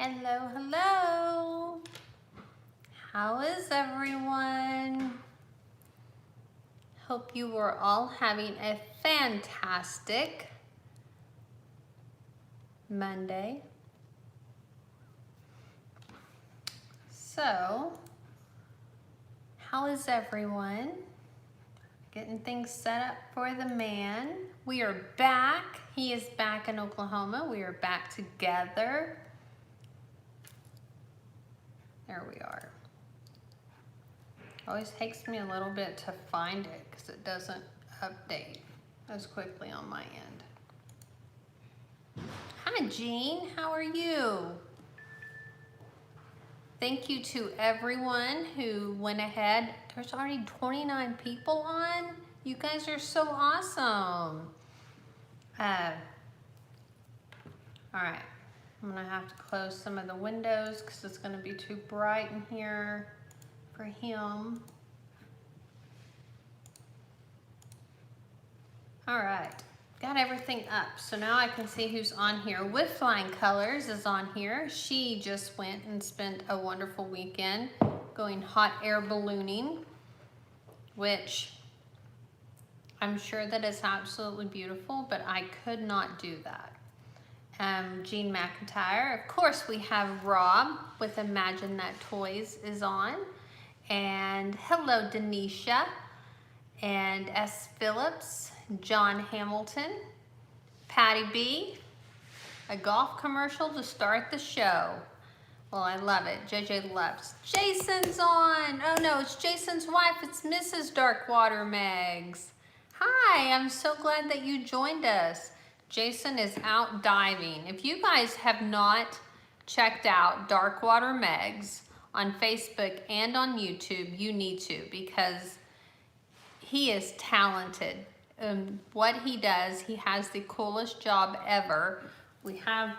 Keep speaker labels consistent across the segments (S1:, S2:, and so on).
S1: Hello, hello. How is everyone? Hope you are all having a fantastic Monday. So, how is everyone? Getting things set up for the man. We are back. He is back in Oklahoma. We are back together. There we are. Always takes me a little bit to find it because it doesn't update as quickly on my end. Hi, Jean. How are you? Thank you to everyone who went ahead. There's already 29 people on. You guys are so awesome. All right. I'm gonna have to close some of the windows because it's gonna be too bright in here for him. All right, got everything up. So now I can see who's on here. With Flying Colors is on here. She just went and spent a wonderful weekend going hot air ballooning, which I'm sure that is absolutely beautiful, but I could not do that. Jean McIntyre. Of course, we have Rob with Imagine That Toys is on. And hello, Denisha. And S. Phillips, John Hamilton, Patty B. A golf commercial to start the show. Well, I love it. JJ loves. Jason's on. Oh no, it's Jason's wife. It's Mrs. Darkwater Megs. Hi, I'm so glad that you joined us. Jason is out diving. If you guys have not checked out Darkwater Megs on Facebook and on YouTube, you need to, because he is talented. What he does, he has the coolest job ever. We have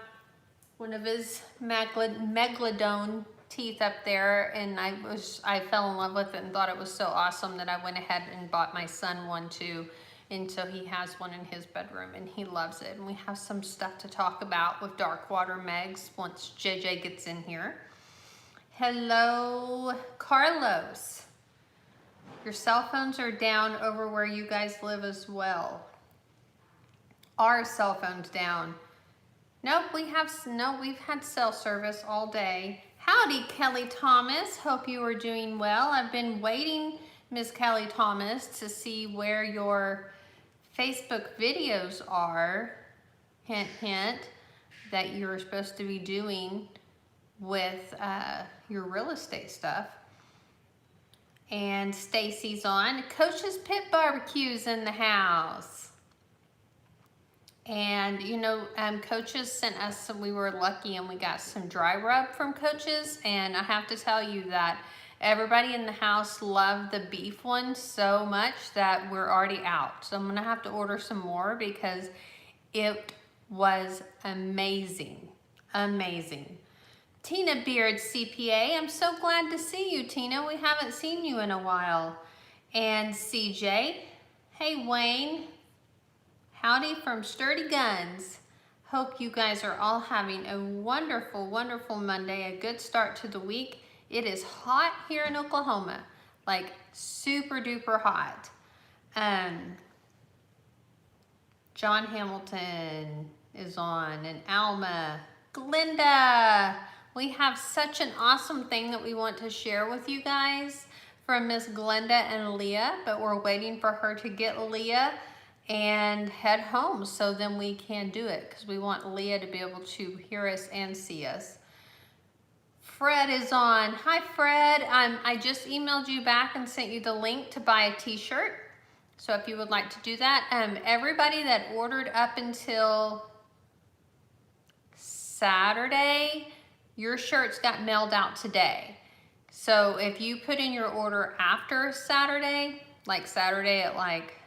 S1: one of his megalodon teeth up there, and I fell in love with it and thought it was so awesome that I went ahead and bought my son one too. And so he has one in his bedroom and he loves it. And we have some stuff to talk about with Darkwater Megs once JJ gets in here. Hello, Carlos. Your cell phones are down over where you guys live as well. Our cell phones down. Nope, we've had cell service all day. Howdy, Kelly Thomas. Hope you are doing well. I've been waiting, Miss Kelly Thomas, to see where your Facebook videos are. Hint, hint, that you're supposed to be doing with your real estate stuff. And Stacy's on. Coach's Pit Barbecue's in the house. And you know, Coaches sent us we were lucky and we got some dry rub from Coaches, and I have to tell you that everybody in the house loved the beef one so much that we're already out. So I'm gonna have to order some more because it was amazing, amazing. Tina Beard CPA, I'm so glad to see you, Tina. We haven't seen you in a while. And CJ, hey Wayne, howdy from Sturdy Guns. Hope you guys are all having a wonderful, wonderful Monday, a good start to the week. It is hot here in Oklahoma, like super duper hot. John Hamilton is on, and Alma, Glinda. We have such an awesome thing that we want to share with you guys from Miss Glenda and Leah, but we're waiting for her to get Leah and head home so then we can do it, because we want Leah to be able to hear us and see us. Fred is on. Hi, Fred. I just emailed you back and sent you the link to buy a t-shirt. So if you would like to do that, everybody that ordered up until Saturday, your shirts got mailed out today. So if you put in your order after Saturday, like Saturday at like,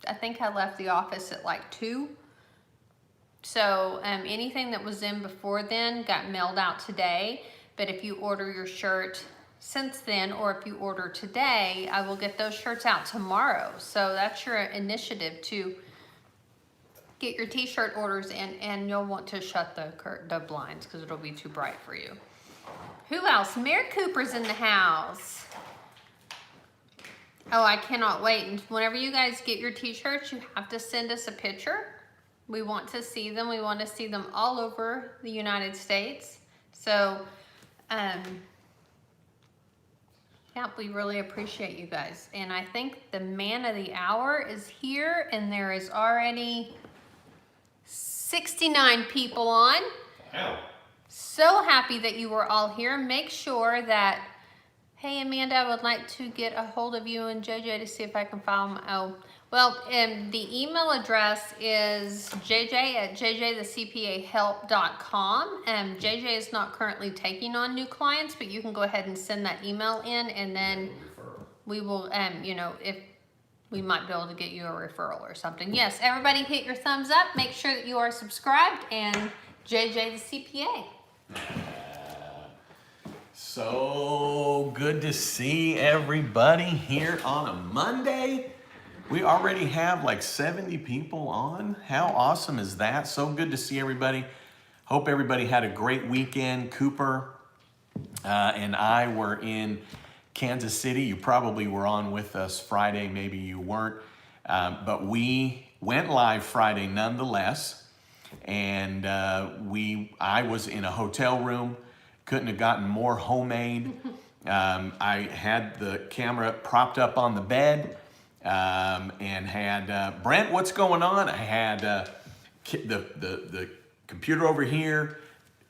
S1: I think I left the office at like 2. So anything that was in before then got mailed out today. But if you order your shirt since then, or if you order today, I will get those shirts out tomorrow. So that's your initiative to get your t-shirt orders in, and you'll want to shut the blinds because it'll be too bright for you. Who else? Mayor Cooper's in the house. Oh, I cannot wait. And whenever you guys get your t-shirts, you have to send us a picture. We want to see them. We want to see them all over the United States. So, yeah, we really appreciate you guys. And I think the man of the hour is here, and there is already 69 people on.
S2: Wow.
S1: So happy that you were all here. Make sure that, hey Amanda, I would like to get a hold of you and JJ to see if I can file my, the email address is jj@jjthecpahelp.com. JJ is not currently taking on new clients, but you can go ahead and send that email in, and then we will, if we might be able to get you a referral or something. Yes, everybody hit your thumbs up. Make sure that you are subscribed, and JJ the CPA.
S2: So good to see everybody here on a Monday. We already have like 70 people on. How awesome is that? So good to see everybody. Hope everybody had a great weekend. Cooper and I were in Kansas City. You probably were on with us Friday, maybe you weren't. But we went live Friday nonetheless. And I was in a hotel room. Couldn't have gotten more homemade. I had the camera propped up on the bed and had, Brent, what's going on? I had the computer over here.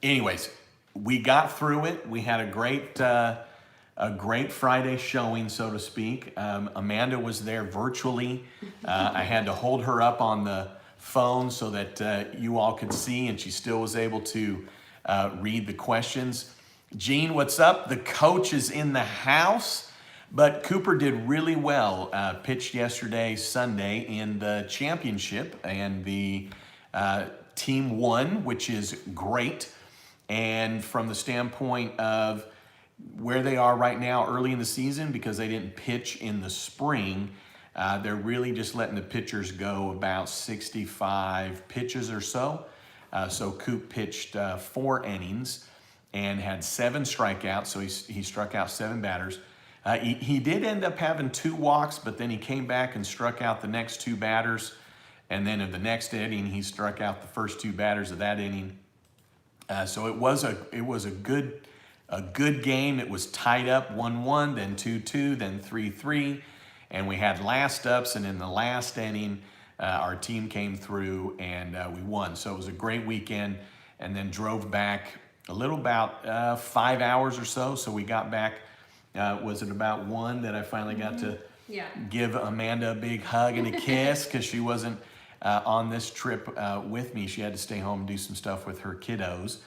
S2: Anyways, we got through it. We had a great Friday showing, so to speak. Amanda was there virtually. I had to hold her up on the phone so that you all could see, and she still was able to read the questions. Gene, what's up? The coach is in the house, but Cooper did really well. Pitched yesterday, Sunday, in the championship, and the team won, which is great. And from the standpoint of where they are right now early in the season, because they didn't pitch in the spring, they're really just letting the pitchers go about 65 pitches or so. So Coop pitched 4 innings and had 7 strikeouts. So he struck out 7 batters. He did end up having 2 walks, but then he came back and struck out the next 2 batters. And then in the next inning, he struck out the first 2 batters of that inning. So it was a good game. It was tied up 1-1, then 2-2, then 3-3. And we had last ups, and in the last inning, our team came through and we won. So it was a great weekend, and then drove back a little about 5 hours or so. So we got back, was it about 1 that I finally got to give Amanda a big hug and a kiss, because she wasn't on this trip with me. She had to stay home and do some stuff with her kiddos.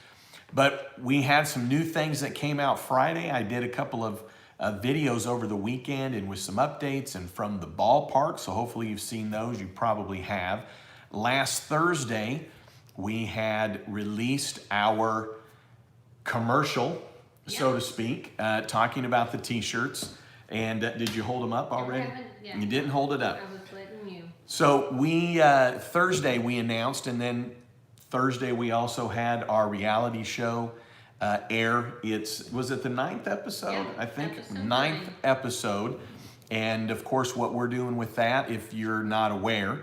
S2: But we had some new things that came out Friday. I did a couple of videos over the weekend and with some updates and from the ballpark. So hopefully you've seen those. You probably have. Last Thursday, we had released our commercial, so to speak, talking about the t-shirts. And did you hold them up already? You didn't hold it up.
S1: I was letting you.
S2: So we, Thursday we announced, and then Thursday we also had our reality show air. Was it the 9th episode?
S1: Yeah,
S2: I think
S1: episode
S2: 9th
S1: 9.
S2: episode. And of course, what we're doing with that, if you're not aware,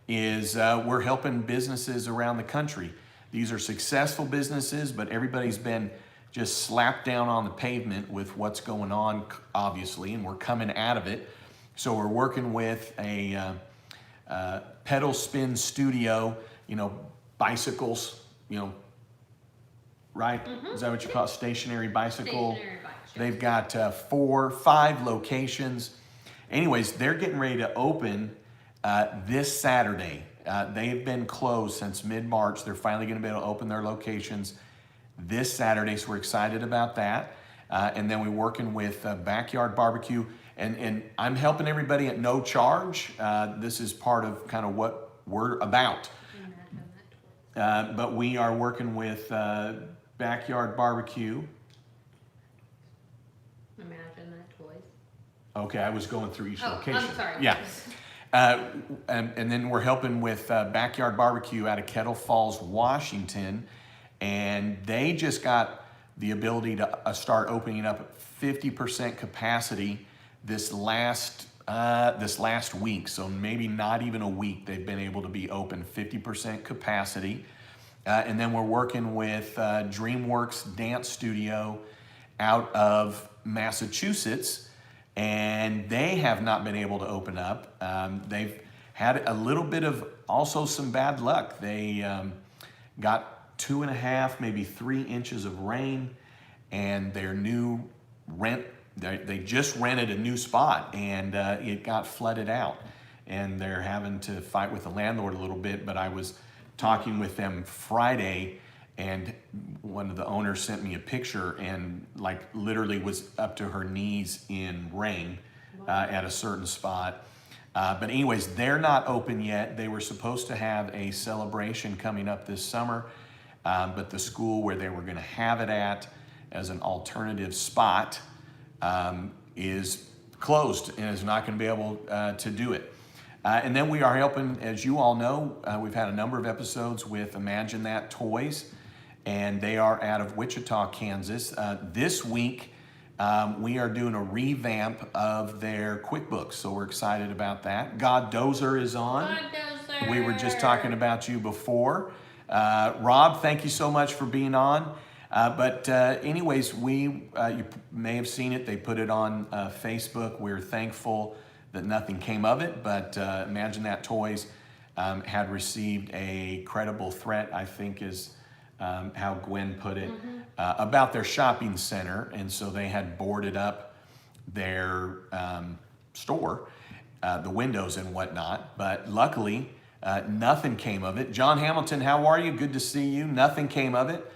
S2: is we're helping businesses around the country. These are successful businesses, but everybody's been just slapped down on the pavement with what's going on, obviously, and we're coming out of it. So we're working with a pedal spin studio, bicycles, right? Is that what you call it? Stationary bicycle?
S1: Stationary bike shop.
S2: They've got 4, 5 locations. Anyways, they're getting ready to open this Saturday. They've been closed since mid-March. They're finally going to be able to open their locations this Saturday, so we're excited about that. And then we're working with Backyard Barbecue. And I'm helping everybody at no charge. This is part of kind of what we're about. But we are working with Backyard Barbecue.
S1: Imagine that toys.
S2: Okay, I was going through each location.
S1: I'm sorry.
S2: Yeah. And then we're helping with Backyard Barbecue out of Kettle Falls, Washington. And they just got the ability to start opening up at 50% capacity this last week. So maybe not even a week, they've been able to be open 50% capacity. And then we're working with DreamWorks Dance Studio out of Massachusetts, and they have not been able to open up. They've had a little bit of also some bad luck. They got 2.5, maybe 3 inches of rain, and their new they just rented a new spot, and it got flooded out, and they're having to fight with the landlord a little bit. But I was talking with them Friday, and one of the owners sent me a picture, and like literally was up to her knees in rain at a certain spot. But anyways, they're not open yet. They were supposed to have a celebration coming up this summer, but the school where they were going to have it at as an alternative spot is closed and is not going to be able to do it. And then we are helping, as you all know, we've had a number of episodes with Imagine That Toys, and they are out of Wichita, Kansas. This week, we are doing a revamp of their QuickBooks, so we're excited about that. God Dozer is on.
S1: God Dozer.
S2: We were just talking about you before. Rob, thank you so much for being on. But anyways, you may have seen it. They put it on Facebook. We're thankful that nothing came of it, but Imagine That Toys had received a credible threat, I think is how Gwen put it, about their shopping center. And so they had boarded up their store, the windows and whatnot. But luckily, nothing came of it. John Hamilton, how are you? Good to see you. Nothing came of it.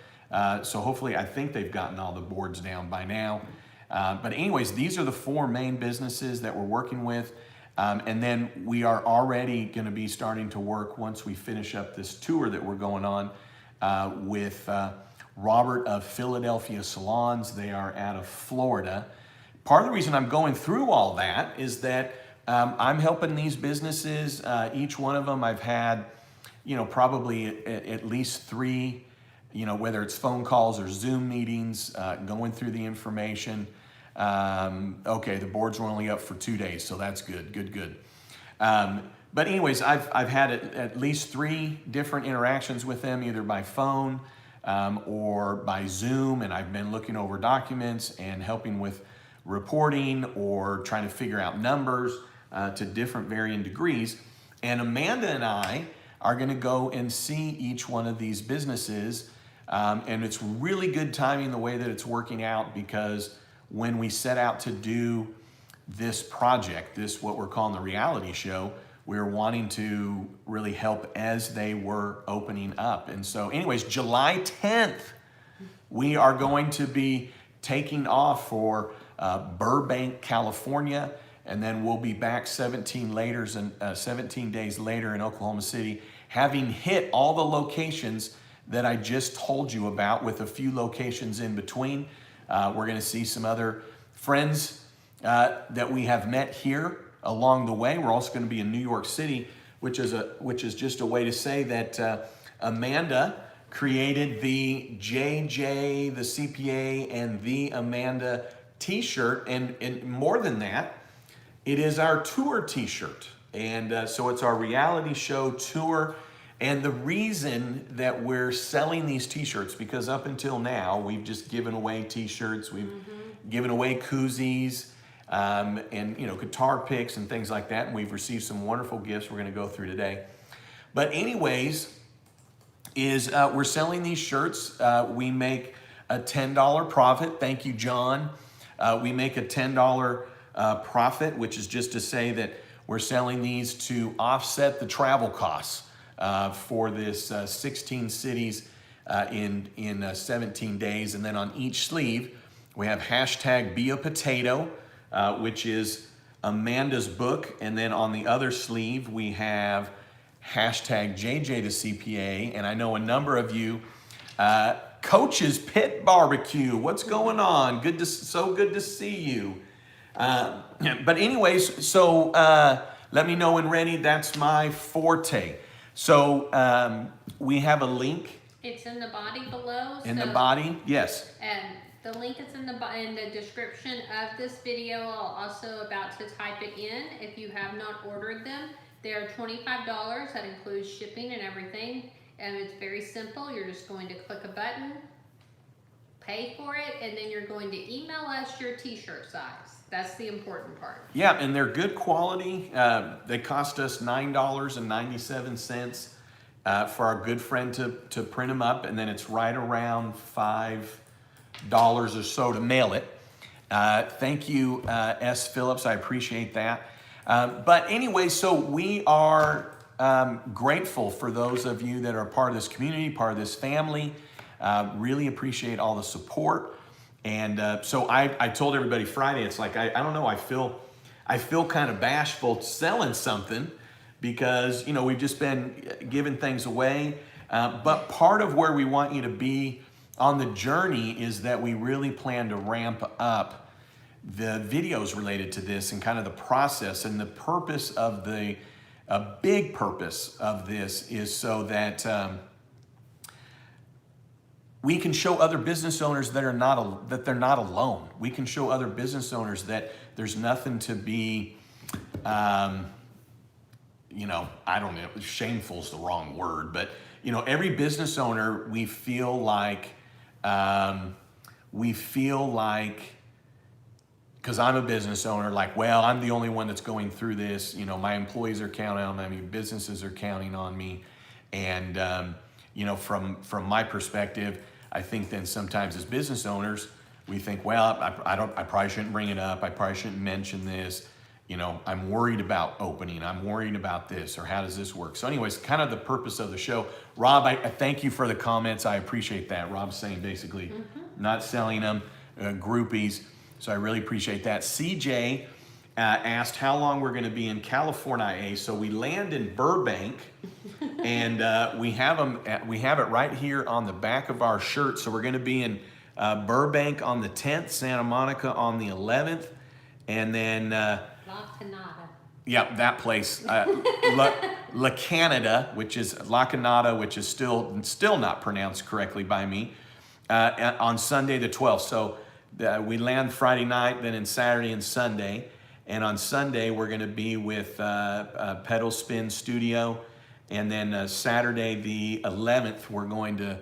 S2: So hopefully, I think they've gotten all the boards down by now. But anyways, these are the 4 main businesses that we're working with. And then we are already going to be starting to work once we finish up this tour that we're going on with Robert of Philadelphia Salons. They are out of Florida. Part of the reason I'm going through all that is that I'm helping these businesses. Each one of them I've had, probably at least 3, whether it's phone calls or Zoom meetings, going through the information. Okay, the boards were only up for 2 days, so that's good, good. But anyways, I've had at least 3 different interactions with them, either by phone or by Zoom, and I've been looking over documents and helping with reporting or trying to figure out numbers to different varying degrees. And Amanda and I are going to go and see each one of these businesses, and it's really good timing the way that it's working out, because when we set out to do this project, what we're calling the reality show, we were wanting to really help as they were opening up. And so anyways, July 10th, we are going to be taking off for Burbank, California, and then we'll be back 17 days later in Oklahoma City, having hit all the locations that I just told you about, with a few locations in between. We're going to see some other friends that we have met here along the way. We're also going to be in New York City, which is just a way to say that Amanda created the JJ, the CPA, and the Amanda t-shirt. And more than that, it is our tour t-shirt. And so it's our reality show tour. And the reason that we're selling these t-shirts, because up until now, we've just given away t-shirts, we've given away koozies, and guitar picks and things like that. And we've received some wonderful gifts we're going to go through today. But anyways, we're selling these shirts. We make a $10 profit. Thank you, John. We make a $10 profit, which is just to say that we're selling these to offset the travel costs for this 16 cities in 17 days. And then on each sleeve, we have hashtag Be a Potato, which is Amanda's book. And then on the other sleeve, we have hashtag JJ to CPA. And I know a number of you, Coach's Pit Barbecue, what's going on? So good to see you. But anyways, so let me know when ready. That's my forte. So we have a link
S1: It's in the body below.
S2: in the body. Yes.
S1: And the link is in the description of this video. I'm also about to type it in. If you have not ordered them, they are $25. That includes shipping and everything. And it's very simple. You're just going to click a button, pay for it, and then you're going to email us your t-shirt size. That's the important part.
S2: Yeah, and they're good quality. They cost us $9.97 for our good friend to print them up, and then it's right around $5 or so to mail it. Thank you, S. Phillips. I appreciate that. But anyway, so we are grateful for those of you that are part of this community, part of this family. Really appreciate all the support. And so I told everybody Friday, it's like, I don't know, I feel kind of bashful selling something because, you know, we've just been giving things away. But part of where we want you to be on the journey is that we really plan to ramp up the videos related to this and kind of the process. And the purpose of a big purpose of this is so that we can show other business owners that they're not alone. We can show other business owners that there's nothing to be, you know, I don't know, shameful is the wrong word, but you know, every business owner, we feel like, because I'm a business owner, like, well, I'm the only one that's going through this. You know, my employees are counting on me, businesses are counting on me. And, you know, from my perspective, I think then sometimes as business owners, we think, well, I probably shouldn't bring it up. I probably shouldn't mention this. You know, I'm worried about opening. I'm worried about this, or how does this work? So anyways, kind of the purpose of the show. Rob, I thank you for the comments. I appreciate that. Rob's saying basically not selling them, groupies. So I really appreciate that. CJ asked how long we're going to be in California. So we land in Burbank, and we have it right here on the back of our shirt. So we're going to be in Burbank on the 10th, Santa Monica on the 11th, and then
S1: La Canada.
S2: yeah, that place, La Canada, which is La Canada, which is still not pronounced correctly by me, on Sunday the 12th. So we land Friday night, then in Saturday and Sunday. And on Sunday, we're going to be with Pedal Spin Studio. And then Saturday the 11th, we're going to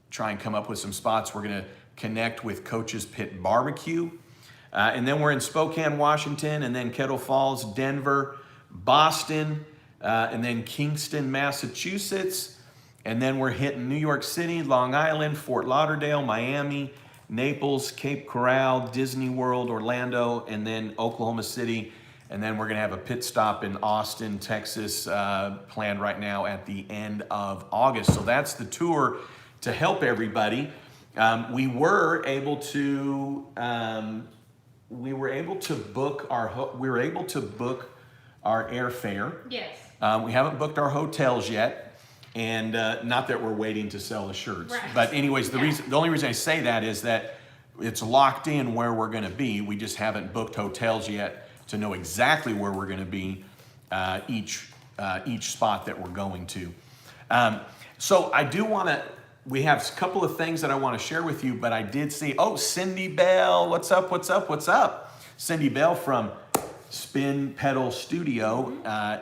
S2: try and come up with some spots. We're going to connect with Coach's Pit Barbecue. And then we're in Spokane, Washington, and then Kettle Falls, Denver, Boston, and then Kingston, Massachusetts. And then we're hitting New York City, Long Island, Fort Lauderdale, Miami, Naples, Cape Coral, Disney World, Orlando, and then Oklahoma City. And then we're going to have a pit stop in Austin, Texas, planned right now at the end of August. So that's the tour to help everybody. We were able to book our airfare.
S1: Yes.
S2: We haven't booked our hotels yet. And not that we're waiting to sell the shirts.
S1: Right.
S2: But anyways, the only reason I say that is that it's locked in where we're going to be. We just haven't booked hotels yet to know exactly where we're going to be each spot that we're going to. So I do want to, we have a couple of things that I want to share with you, but I did see, Cindy Bell, what's up? Cindy Bell from Spin Pedal Studio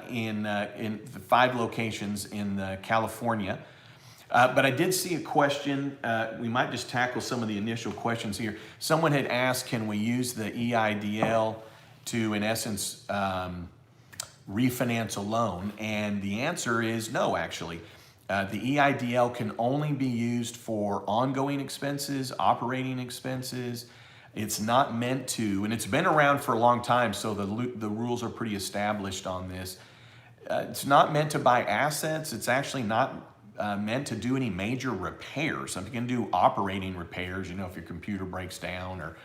S2: in the 5 locations in California. But I did see a question. We might just tackle some of the initial questions here. Someone had asked, can we use the EIDL to, in essence, refinance a loan? And the answer is no, actually. The EIDL can only be used for ongoing expenses, operating expenses. It's not meant to, and it's been around for a long time, so the rules are pretty established on this. It's not meant to buy assets. It's actually not meant to do any major repairs. So you can do operating repairs, you know, if your computer breaks down or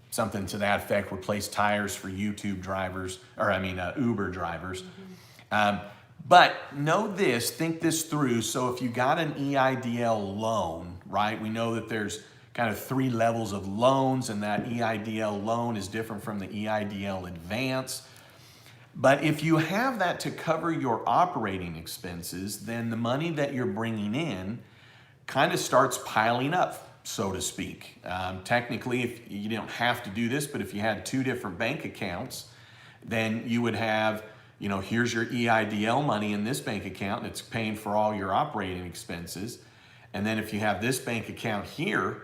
S2: something to that effect, replace tires for Uber drivers. But know this, think this through. So if you got an EIDL loan, right, we know that there's kind of 3 levels of loans, and that EIDL loan is different from the EIDL advance. But if you have that to cover your operating expenses, then the money that you're bringing in kind of starts piling up, so to speak. Technically, if you don't have to do this, but if you had two different bank accounts, then you would have, here's your EIDL money in this bank account, and it's paying for all your operating expenses. And then if you have this bank account here,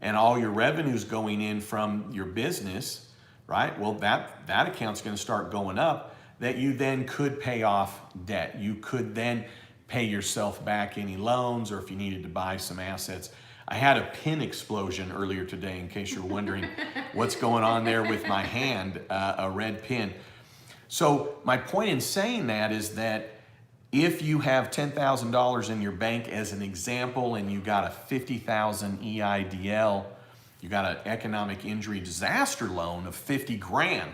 S2: and all your revenues going in from your business, right? Well, that account's going to start going up, that you then could pay off debt. You could then pay yourself back any loans, or if you needed to buy some assets. I had a pin explosion earlier today, in case you're wondering what's going on there with my hand, a red pin. So my point in saying that is that if you have $10,000 in your bank as an example, and you got a $50,000 EIDL, you got an economic injury disaster loan of 50 grand.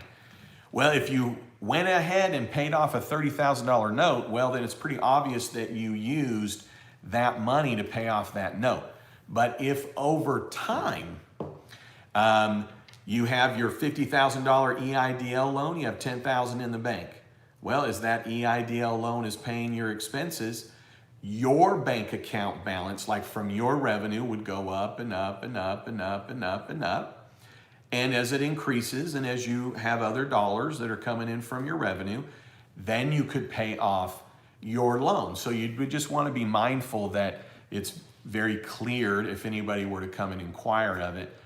S2: Well, if you went ahead and paid off a $30,000 note, well, then it's pretty obvious that you used that money to pay off that note. But if over time, you have your $50,000 EIDL loan, you have $10,000 in the bank. Well, as that EIDL loan is paying your expenses, your bank account balance, like from your revenue, would go up and up and up and up and up and up. And as it increases, and as you have other dollars that are coming in from your revenue, then you could pay off your loan. So you would just want to be mindful that it's very clear, if anybody were to come and inquire of it,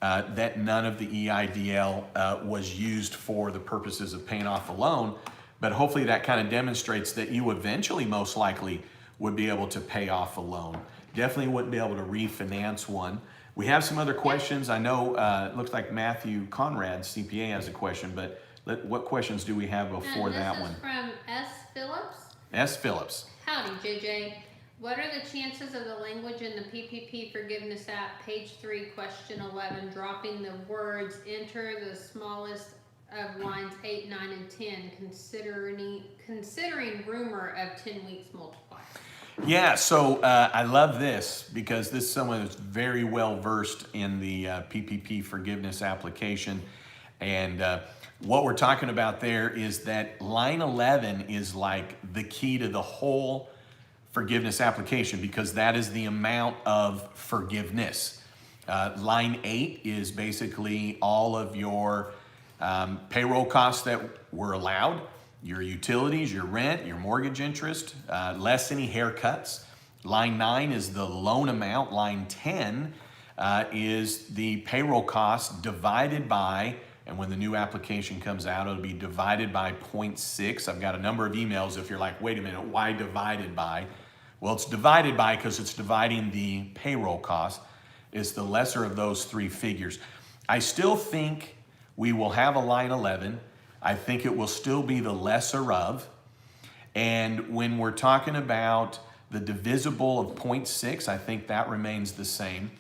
S2: that none of the EIDL was used for the purposes of paying off a loan. But hopefully that kind of demonstrates that you eventually most likely would be able to pay off a loan. Definitely wouldn't be able to refinance one. We have some other questions. I know it looks like Matthew Conrad, CPA, has a question, but what questions do we have before that one?
S1: This is from S. Phillips.
S2: S. Phillips.
S1: Howdy, JJ. What are the chances of the language in the PPP Forgiveness app, page 3, question 11, dropping the words enter the smallest of lines 8, 9, and 10, considering rumor of 10 weeks multiplier?
S2: Yeah, so I love this because this is someone who's very well versed in the PPP forgiveness application. And what we're talking about there is that line 11 is like the key to the whole forgiveness application, because that is the amount of forgiveness. Line 8 is basically all of your payroll costs that were allowed, your utilities, your rent, your mortgage interest, less any haircuts. Line 9 is the loan amount. Line 10 is the payroll cost divided by, and when the new application comes out, it'll be divided by 0.6. I've got a number of emails if you're like, wait a minute, why divided by? Well, it's divided by because it's dividing the payroll cost. It's the lesser of those three figures. I still think we will have a line 11. I think it will still be the lesser of. And when we're talking about the divisible of 0.6, I think that remains the same.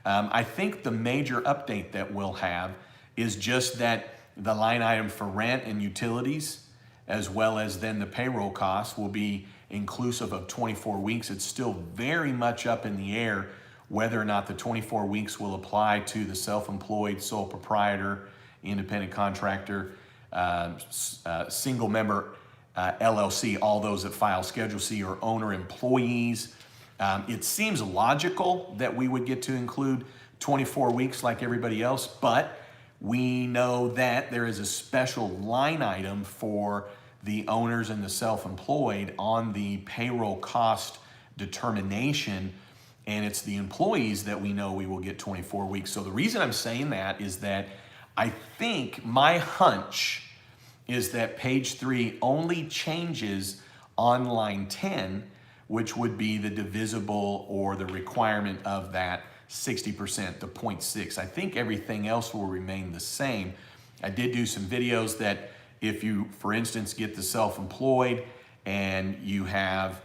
S2: I think the major update that we'll have is just that the line item for rent and utilities, as well as then the payroll costs, will be inclusive of 24 weeks. It's still very much up in the air whether or not the 24 weeks will apply to the self-employed, sole proprietor, independent contractor, single member LLC, all those that file Schedule C, or owner employees. It seems logical that we would get to include 24 weeks like everybody else, but we know that there is a special line item for the owners and the self-employed on the payroll cost determination, and it's the employees that we know we will get 24 weeks. So the reason I'm saying that is that I think my hunch is that page 3 only changes on line 10, which would be the divisible or the requirement of that 60%, the 0.6. I think everything else will remain the same. I did do some videos that if you, for instance, get the self-employed and you have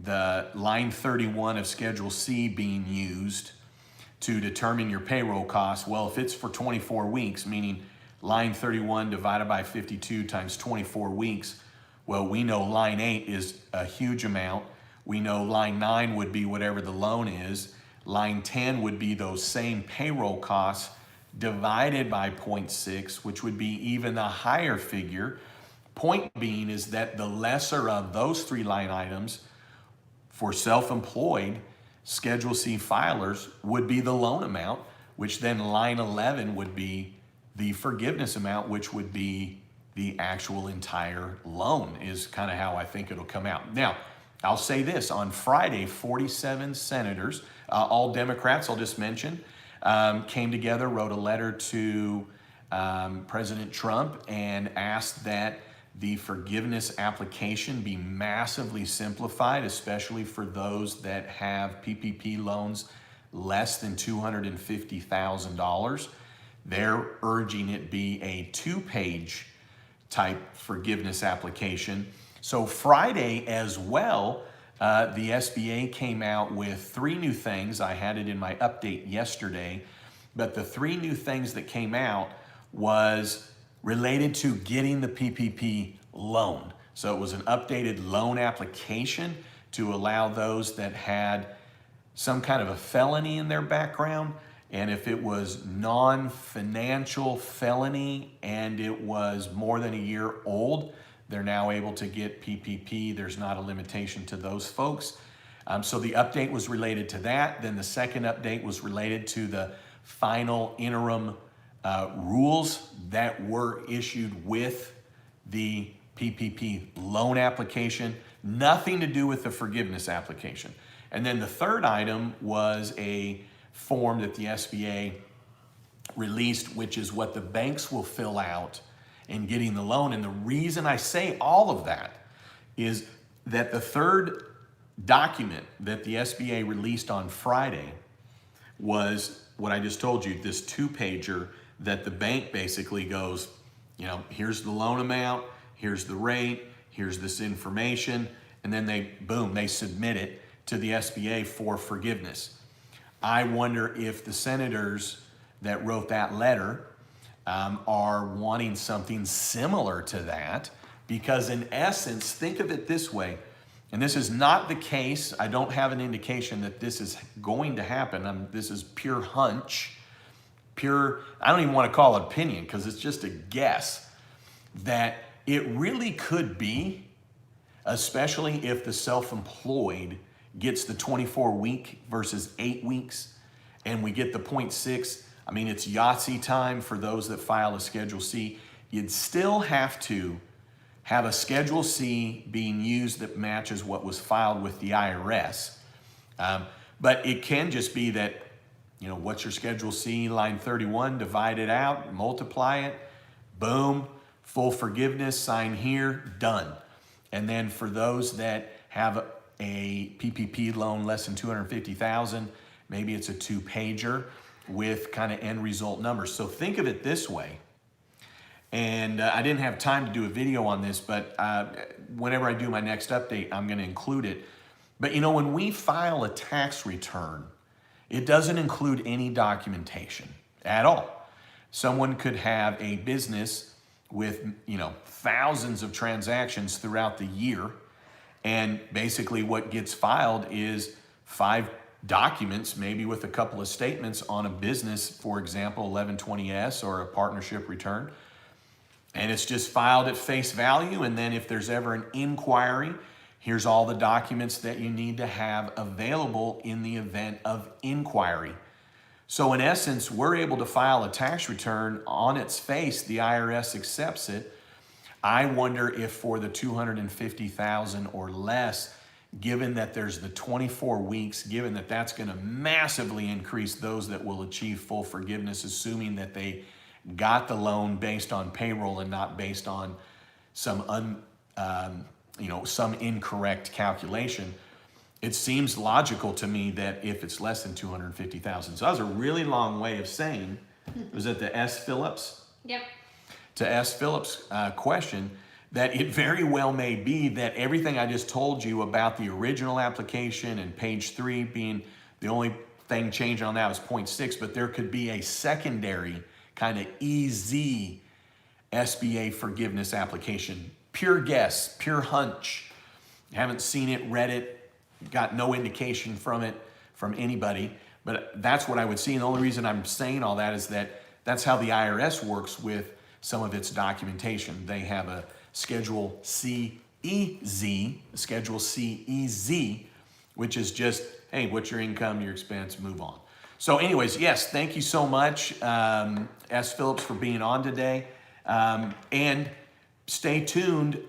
S2: the line 31 of Schedule C being used to determine your payroll costs, well, if it's for 24 weeks, meaning line 31 divided by 52 times 24 weeks, well, we know line 8 is a huge amount. We know line 9 would be whatever the loan is. Line 10 would be those same payroll costs divided by 0.6, which would be even a higher figure. Point being is that the lesser of those 3 line items for self-employed Schedule C filers would be the loan amount, which then line 11 would be the forgiveness amount, which would be the actual entire loan, is kind of how I think it'll come out. Now, I'll say this, on Friday, 47 senators, all Democrats, I'll just mention, came together, wrote a letter to President Trump and asked that the forgiveness application be massively simplified, especially for those that have PPP loans less than $250,000. They're urging it be a 2-page type forgiveness application. So Friday as well, the SBA came out with 3 new things. I had it in my update yesterday, but the 3 new things that came out was related to getting the PPP loan. So it was an updated loan application to allow those that had some kind of a felony in their background, and if it was non-financial felony and it was more than a year old, they're now able to get PPP. There's not a limitation to those folks. So the update was related to that. Then the second update was related to the final interim rules that were issued with the PPP loan application, nothing to do with the forgiveness application. And then the third item was a form that the SBA released, which is what the banks will fill out in getting the loan. And the reason I say all of that is that the third document that the SBA released on Friday was what I just told you, this 2-pager that the bank basically goes, you know, here's the loan amount, here's the rate, here's this information, and then they submit it to the SBA for forgiveness. I wonder if the senators that wrote that letter are wanting something similar to that, because in essence, think of it this way, and this is not the case. I don't have an indication that this is going to happen. This is pure hunch, I don't even want to call it opinion because it's just a guess, that it really could be, especially if the self-employed gets the 24-week versus 8 weeks, and we get the 0.6. I mean, it's Yahtzee time for those that file a Schedule C. You'd still have to have a Schedule C being used that matches what was filed with the IRS. But it can just be that, you know, what's your Schedule C, line 31, divide it out, multiply it, boom, full forgiveness, sign here, done. And then for those that have a PPP loan less than $250,000, maybe it's a 2-pager with kind of end result numbers. So think of it this way. And I didn't have time to do a video on this, but whenever I do my next update, I'm going to include it. But you know, when we file a tax return, it doesn't include any documentation at all. Someone could have a business with, you know, thousands of transactions throughout the year, and basically what gets filed is 5 documents, maybe with a couple of statements on a business, for example, 1120S or a partnership return. And it's just filed at face value. And then if there's ever an inquiry, here's all the documents that you need to have available in the event of inquiry. So in essence, we're able to file a tax return on its face. The IRS accepts it. I wonder if for the $250,000 or less, given that there's the 24 weeks, given that that's going to massively increase those that will achieve full forgiveness, assuming that they got the loan based on payroll and not based on some some incorrect calculation. It seems logical to me that if it's less than 250,000, so that was a really long way of saying, was it the S. Phillips?
S1: Yep.
S2: To S. Phillips' question, that it very well may be that everything I just told you about the original application and page 3 being the only thing changing on that was 0.6, but there could be a secondary kind of EZ SBA forgiveness application. Pure guess, pure hunch. Haven't seen it, read it, got no indication from it from anybody, but that's what I would see. And the only reason I'm saying all that is that that's how the IRS works with some of its documentation. They have a Schedule CEZ, Schedule CEZ, which is just, hey, what's your income, your expense, move on. So anyways, yes, thank you so much, S. Phillips, for being on today. And stay tuned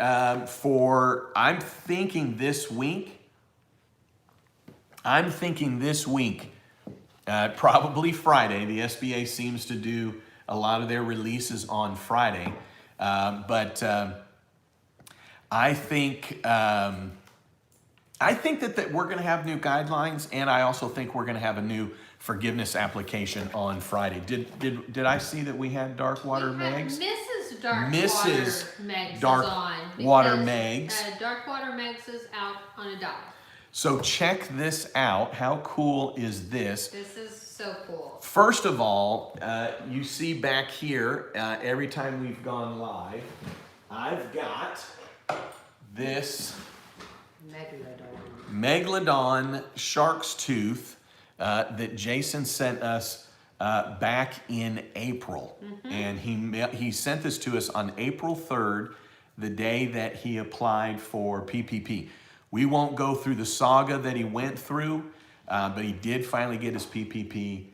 S2: for, I'm thinking this week, probably Friday. The SBA seems to do a lot of their releases on Friday. But I think that we're going to have new guidelines, and I also think we're going to have a new forgiveness application on Friday. Did I see that we had Darkwater Megs?
S1: Mrs. Megs
S2: Darkwater Megs.
S1: Darkwater Megs is out on a dive.
S2: So check this out. How cool is this?
S1: This is so cool.
S2: First of all, you see back here, every time we've gone live, I've got this Megalodon shark's tooth that Jason sent us back in April. And he sent this to us on April 3rd, the day that he applied for PPP. We won't go through the saga that he went through, but he did finally get his PPP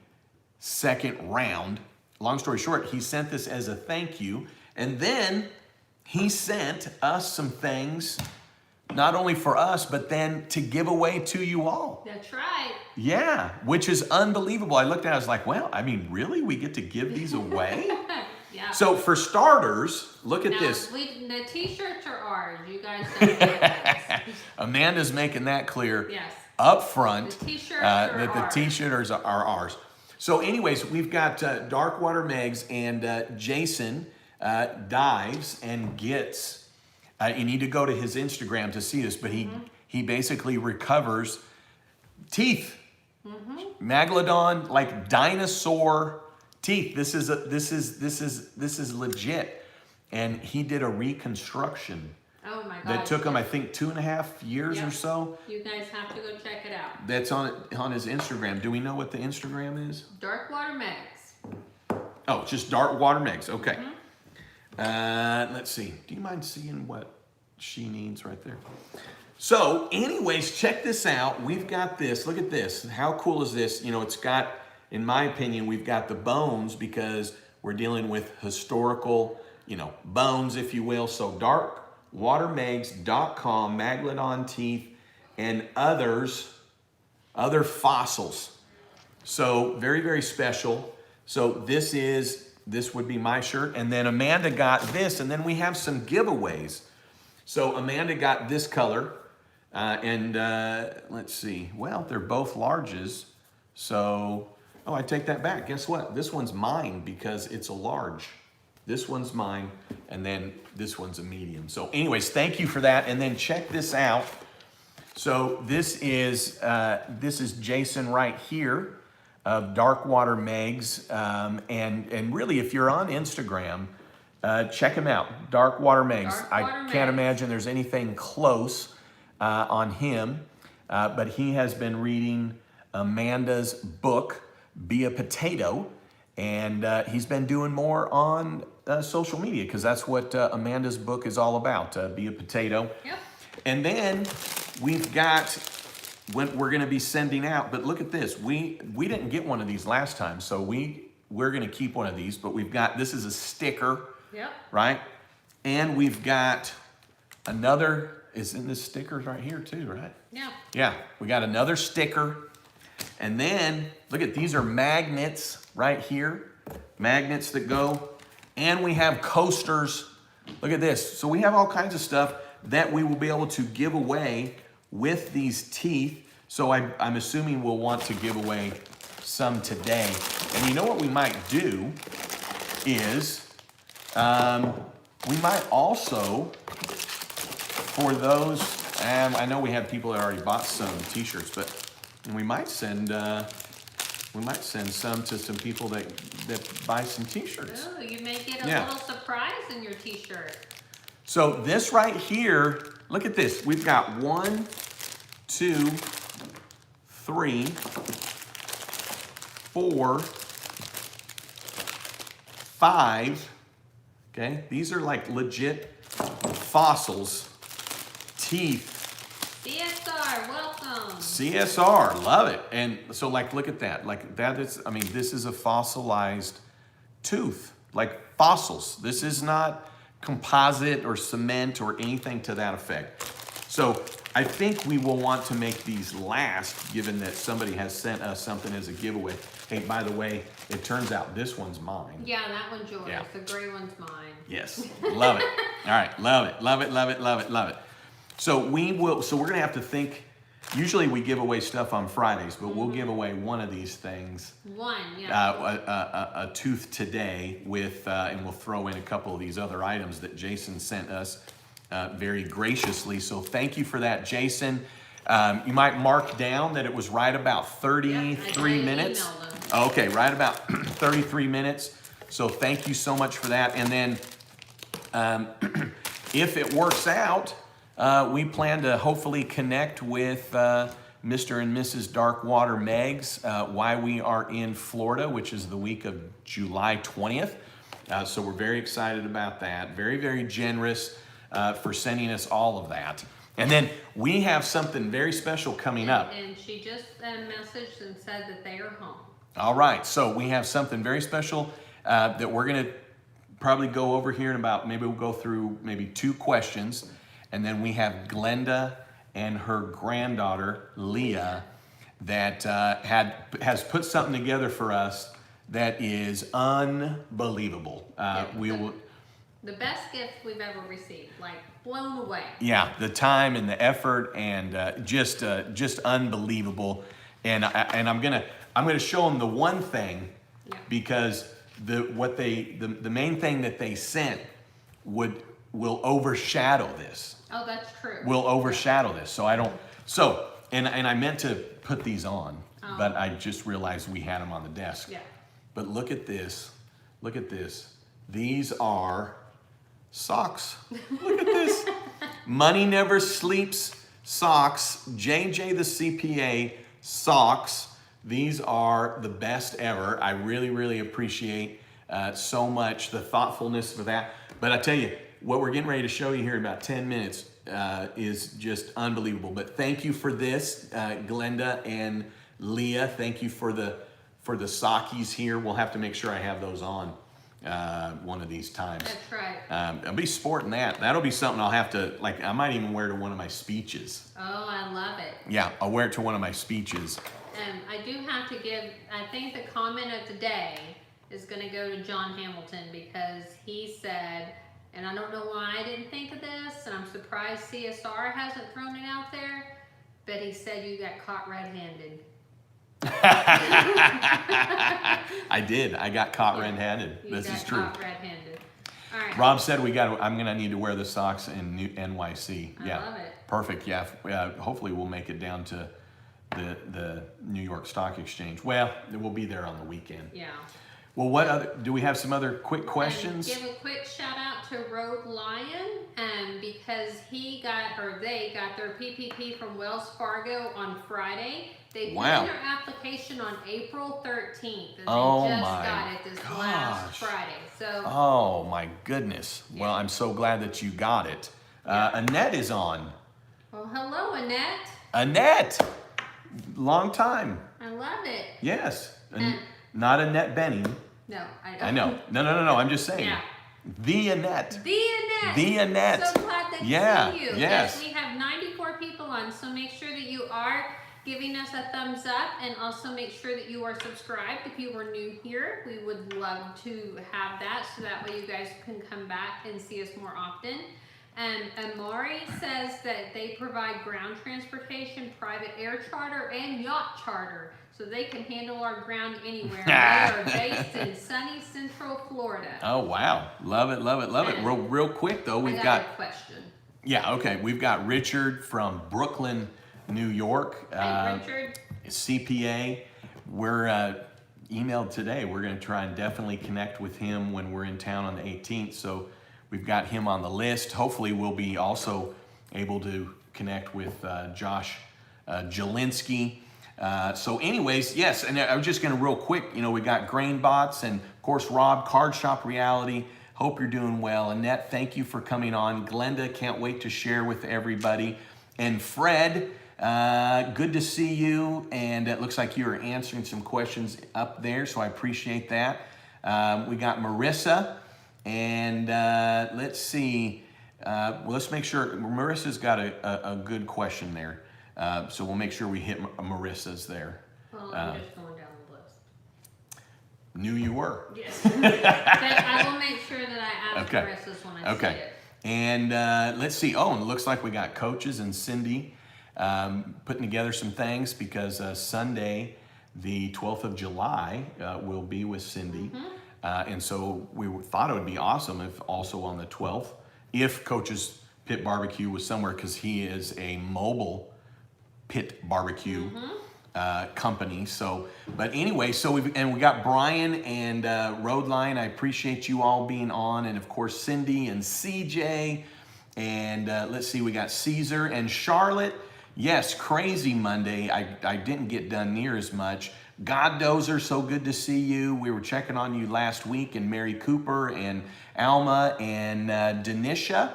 S2: second round. Long story short, he sent this as a thank you. And then he sent us some things, not only for us, but then to give away to you all.
S1: That's right.
S2: Yeah, which is unbelievable. I looked at it, I was like, well, I mean, really? We get to give these away?
S1: Yeah.
S2: So for starters, look at
S1: now,
S2: this.
S1: The t-shirts are ours. You guys don't get those.
S2: Amanda's making that clear
S1: Yes.
S2: up front.
S1: The t-shirts
S2: that
S1: are
S2: the
S1: ours.
S2: t-shirts are ours. So anyways, we've got Darkwater Megs, and Jason dives and gets, you need to go to his Instagram to see this, but he basically recovers teeth. Megalodon, like dinosaur teeth. This is legit. And he did a reconstruction
S1: Oh my God.
S2: that took him, I think, 2.5 years or
S1: Yep.
S2: so.
S1: You guys have to go check it out.
S2: That's on his Instagram. Do we know what the Instagram is?
S1: Darkwater Megs.
S2: Oh, just Darkwater Megs. Okay. Let's see. Do you mind seeing what she needs right there? So, anyways, check this out. We've got this. Look at this. How cool is this? You know, it's got, in my opinion, we've got the bones because we're dealing with historical, bones, if you will. So, darkwatermegs.com, Megalodon teeth, and other fossils. So, very, very special. So, this would be my shirt. And then Amanda got this, and then we have some giveaways. So, Amanda got this color. Let's see. Well, they're both larges. So, I take that back. Guess what? This one's mine because it's a large. This one's mine, and then this one's a medium. So anyways, thank you for that. And then check this out. So this is Jason right here of Darkwater Megs. And really, if you're on Instagram, check him out, Darkwater Megs. I can't imagine there's anything close on him, but he has been reading Amanda's book, Be a Potato, and he's been doing more on social media because that's what Amanda's book is all about, Be a Potato.
S1: Yep.
S2: And then we've got what we're going to be sending out, but look at this. We didn't get one of these last time, so we're going to keep one of these, but we've got, this is a sticker.
S1: Yep.
S2: Right? And we've got another, isn't this stickers right here too, right?
S1: Yeah.
S2: Yeah, we got another sticker. And then, look at, these are magnets right here. Magnets that go. And we have coasters. Look at this. So we have all kinds of stuff that we will be able to give away with these teeth. So I'm assuming we'll want to give away some today. And you know what we might do is, we might also, for those, I know we have people that already bought some t-shirts, but we might send some to some people that buy some t-shirts.
S1: Oh, you may get a
S2: Yeah.
S1: little surprise in your t-shirt.
S2: So this right here, look at this. We've got 1, 2, 3, 4, 5. Okay, these are like legit fossils, teeth,
S1: CSR, welcome.
S2: CSR, love it. And so like, look at that. Like that is, I mean, this is a fossilized tooth, like fossils. This is not composite or cement or anything to that effect. So I think we will want to make these last, given that somebody has sent us something as a giveaway. Hey, by the way, it turns out this one's mine.
S1: Yeah, that one's yours.
S2: Yeah.
S1: The gray one's mine.
S2: Yes, love it. All right, love it, love it, love it, love it, love it. So we're gonna have to think, usually we give away stuff on Fridays, but we'll give away one of these things.
S1: One, yeah.
S2: A tooth today with, and we'll throw in a couple of these other items that Jason sent us very graciously. So thank you for that, Jason. You might mark down that it was right about 33 minutes. Okay, right about 33 minutes. So thank you so much for that. And then if it works out, we plan to hopefully connect with Mr. and Mrs. Darkwater Megs while we are in Florida, which is the week of July 20th. So we're very excited about that. Very, very generous for sending us all of that. And then we have something very special coming up.
S1: And she just messaged and said that they are home.
S2: All right, so we have something very special that we're gonna probably go over here in about, maybe we'll go through maybe 2 questions. And then we have Glenda and her granddaughter, Leah, that has put something together for us that is unbelievable.
S1: The best gift we've ever received, like blown away.
S2: Yeah, the time and the effort and just unbelievable. And I'm gonna show them the one thing, because the main thing that they sent will overshadow this.
S1: Oh, that's true.
S2: Will overshadow this. So and I meant to put these on, but I just realized we had them on the desk.
S1: Yeah.
S2: But look at this. Look at this. These are socks. Look at this. Money Never Sleeps socks. JJ the CPA socks. These are the best ever. I really, really appreciate so much the thoughtfulness for that. But I tell you, what we're getting ready to show you here in about 10 minutes is just unbelievable. But thank you for this, Glenda and Leah. Thank you for the sockies here. We'll have to make sure I have those on one of these times.
S1: That's right.
S2: I'll be sporting that. That'll be something I'll have to, like, I might even wear to one of my speeches.
S1: Oh, I love it.
S2: Yeah, I'll wear it to one of my speeches.
S1: I do have to give, I think the comment of the day is going to go to John Hamilton, because he said, and I don't know why I didn't think of this, and I'm surprised CSR hasn't thrown it out there, but he said you got caught red-handed.
S2: I did. I got caught red-handed. This is true.
S1: Caught red-handed. All right.
S2: Rob said I'm gonna need to wear the socks in NYC.
S1: I love it.
S2: Perfect. Yeah. Hopefully we'll make it down to the New York Stock Exchange. Well, we'll be there on the weekend.
S1: Yeah.
S2: Well, do we have some other quick questions?
S1: Give a quick shout out to Road Lion, because they got their PPP from Wells Fargo on Friday. They put in their application on April 13th, and they got it this last Friday. So.
S2: Oh my goodness! Yeah. Well, I'm so glad that you got it. Annette is on.
S1: Well, hello, Annette.
S2: Annette, long time.
S1: I love it.
S2: Yes, not Annette Benning.
S1: No,
S2: I know. No. I'm just saying.
S1: Yeah.
S2: The Annette.
S1: The Annette.
S2: The Annette.
S1: So glad that see you. Yes, we have 94 people on, so make sure that you are giving us a thumbs up, and also make sure that you are subscribed. If you were new here, we would love to have that, so that way you guys can come back and see us more often. And Amari says that they provide ground transportation, private air charter, and yacht charter, so they can handle our ground anywhere. They are based in sunny Central Florida.
S2: Oh wow, love it, love it, love it. Real quick though, we've got
S1: a question.
S2: Yeah, okay, we've got Richard from Brooklyn, New York.
S1: Hey, Richard.
S2: CPA. We're emailed today. We're going to try and definitely connect with him when we're in town on the 18th. So we've got him on the list. Hopefully we'll be also able to connect with Josh Jelinski. So anyways, yes, and I was just going to real quick, we got Grain Bots and of course Rob, Card Shop Reality. Hope you're doing well. Annette, thank you for coming on. Glenda, can't wait to share with everybody. And Fred, good to see you. And it looks like you're answering some questions up there, so I appreciate that. We got Marissa, and let's see. Well, let's make sure Marissa's got a good question there. So we'll make sure we hit Marissa's there.
S1: Well, I'm just going down the list.
S2: Knew you were.
S1: Yes. But I will make sure that I ask Marissa's when I see it.
S2: And let's see. Oh, and it looks like we got coaches and Cindy putting together some things because Sunday, the 12th of July, will be with Cindy. And so we thought it would be awesome if also on the 12th, if Coach's Pit Barbecue was somewhere, because he is a mobile pit barbecue company. So, but anyway, so we got Brian and Roadline. I appreciate you all being on, and of course Cindy and CJ, and let's see, we got Caesar and Charlotte. Yes, crazy Monday. I didn't get done near as much. God Dozer, so good to see you. We were checking on you last week, and Mary Cooper and Alma and Denisha,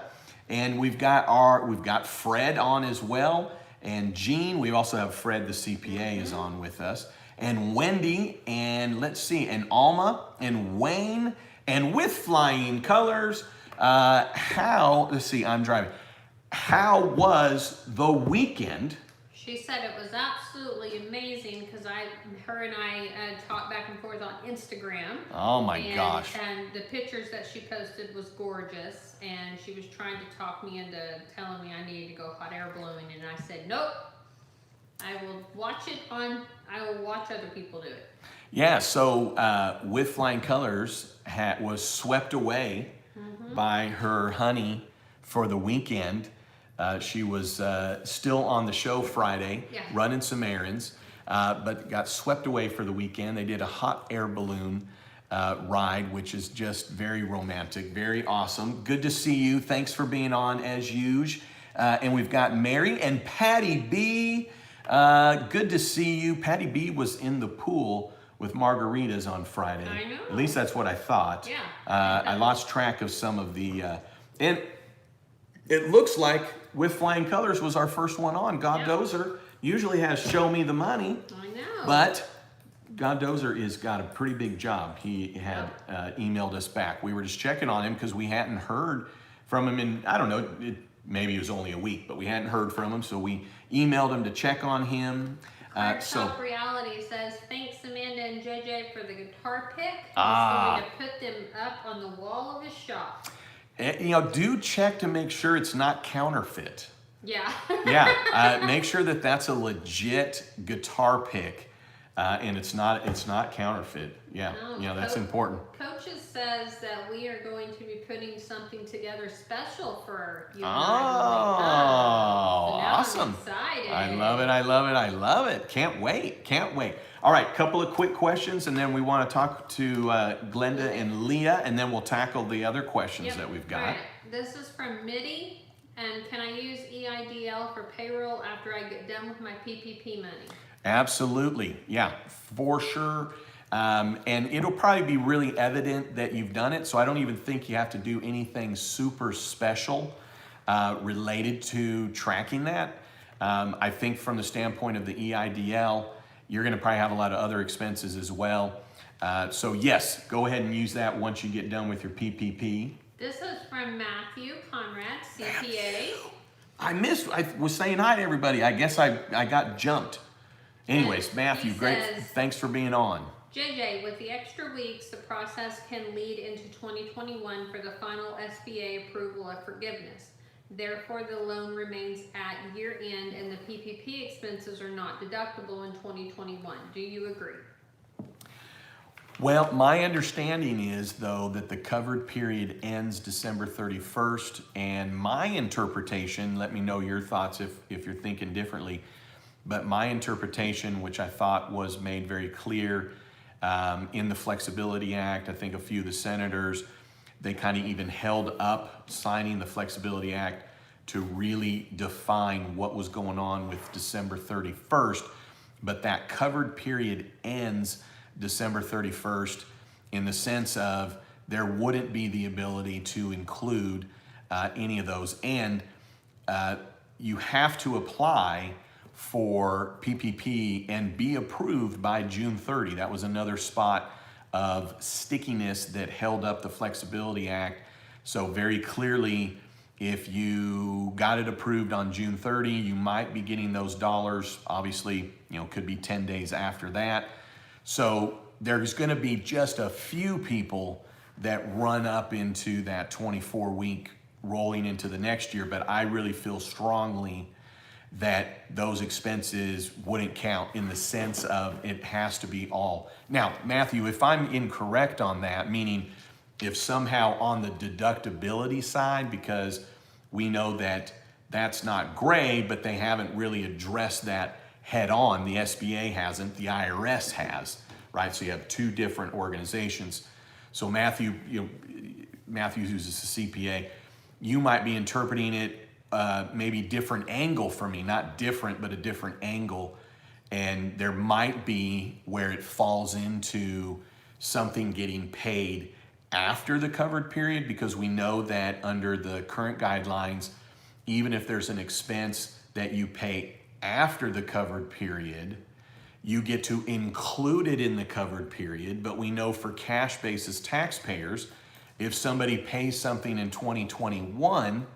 S2: and we've got Fred on as well. And Jean, we also have Fred, the CPA, is on with us. And Wendy, and let's see, and Alma, and Wayne, and with flying colors. Let's see, I'm driving. How was the weekend?
S1: She said it was absolutely amazing because her and I talked back and forth on Instagram.
S2: Oh my gosh.
S1: And the pictures that she posted was gorgeous. And she was trying to talk me into telling me I needed to go hot air ballooning. And I said, nope, I will watch other people do it.
S2: Yeah, so With Flying Colors was swept away by her honey for the weekend. She was still on the show Friday, running some errands, but got swept away for the weekend. They did a hot air balloon ride, which is just very romantic, very awesome. Good to see you. Thanks for being on as usual. And we've got Mary and Patty B. Good to see you. Patty B was in the pool with margaritas on Friday.
S1: I know.
S2: At least that's what I thought.
S1: Yeah.
S2: I lost track of some of the... and it looks like With Flying Colors was our first one on. God Dozer usually has Show Me the Money.
S1: I know.
S2: But God Dozer has got a pretty big job. He had emailed us back. We were just checking on him because we hadn't heard from him in, I don't know, maybe it was only a week, but we hadn't heard from him. So we emailed him to check on him.
S1: Top Reality says, thanks Amanda and JJ for the guitar pick. He's going to put them up on the wall of his shop.
S2: Do check to make sure it's not counterfeit.
S1: Yeah.
S2: Make sure that that's a legit guitar pick, and it's not counterfeit. That's important.
S1: Coaches says that we are going to be putting something together special for you.
S2: Oh, awesome!
S1: I'm excited.
S2: I love it. Can't wait. All right, couple of quick questions, and then we want to talk to Glenda and Leah, and then we'll tackle the other questions that we've got.
S1: Right. This is from Mitty, and can I use EIDL for payroll after I get done with my PPP money?
S2: Absolutely, yeah, for sure. And it'll probably be really evident that you've done it, so I don't even think you have to do anything super special related to tracking that. I think from the standpoint of the EIDL, you're going to probably have a lot of other expenses as well. So yes, go ahead and use that once you get done with your PPP.
S1: This is from Matthew Conrad, CPA.
S2: I was saying hi to everybody. I guess I got jumped. Anyways, Matthew, great. Thanks for being on.
S1: JJ, with the extra weeks, the process can lead into 2021 for the final SBA approval of forgiveness. Therefore, the loan remains at year end and the PPP expenses are not deductible in 2021. Do you agree?
S2: Well, my understanding is, though, that the covered period ends December 31st, and my interpretation, let me know your thoughts if you're thinking differently, but my interpretation, which I thought was made very clear in the Flexibility Act, I think a few of the senators, they kind of even held up signing the Flexibility Act to really define what was going on with December 31st, but that covered period ends December 31st in the sense of there wouldn't be the ability to include any of those. And you have to apply for PPP and be approved by June 30. That was another spot of stickiness that held up the Flexibility Act. So very clearly, if you got it approved on June 30, you might be getting those dollars. Obviously, could be 10 days after that. So there's going to be just a few people that run up into that 24-week rolling into the next year, but I really feel strongly that those expenses wouldn't count in the sense of it has to be all. Now, Matthew, if I'm incorrect on that, meaning if somehow on the deductibility side, because we know that that's not gray, but they haven't really addressed that head on. The SBA hasn't, the IRS has, right? So you have two different organizations. So Matthew, Matthew, who's a CPA, you might be interpreting it maybe different angle for me, not different, but a different angle. And there might be where it falls into something getting paid after the covered period, because we know that under the current guidelines, even if there's an expense that you pay after the covered period, you get to include it in the covered period. But we know for cash basis taxpayers, if somebody pays something in 2021,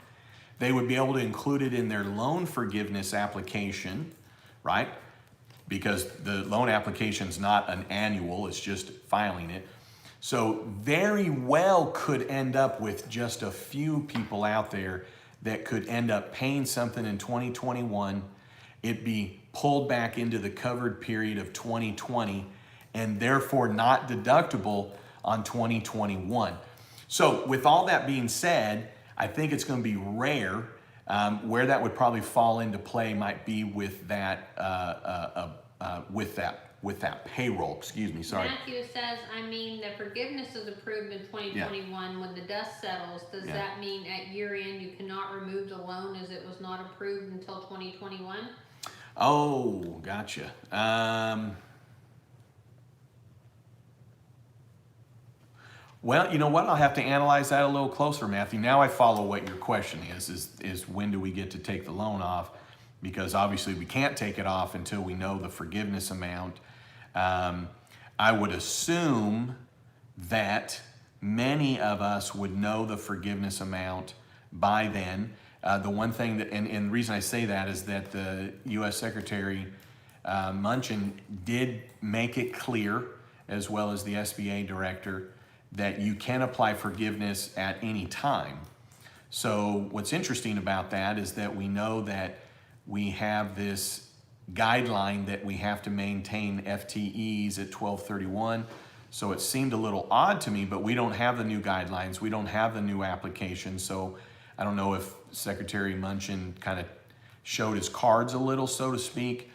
S2: they would be able to include it in their loan forgiveness application, right? Because the loan application is not an annual, it's just filing it. So very well could end up with just a few people out there that could end up paying something in 2021, it be pulled back into the covered period of 2020, and therefore not deductible on 2021. So with all that being said, I think it's going to be rare. Where that would probably fall into play might be with that payroll. Excuse me. Sorry.
S1: Matthew says, the forgiveness is approved in 2021. When the dust settles, does that mean at year end you cannot remove the loan as it was not approved until 2021?
S2: Oh, gotcha. Well, you know what? I'll have to analyze that a little closer, Matthew. Now I follow what your question is when do we get to take the loan off? Because obviously we can't take it off until we know the forgiveness amount. I would assume that many of us would know the forgiveness amount by then. The one thing that, and the reason I say that is that the U.S. Secretary Mnuchin did make it clear, as well as the SBA director, that you can apply forgiveness at any time. So what's interesting about that is that we know that we have this guideline that we have to maintain FTEs at 12/31. So it seemed a little odd to me, but we don't have the new guidelines. We don't have the new application. So I don't know if Secretary Mnuchin kind of showed his cards a little, so to speak,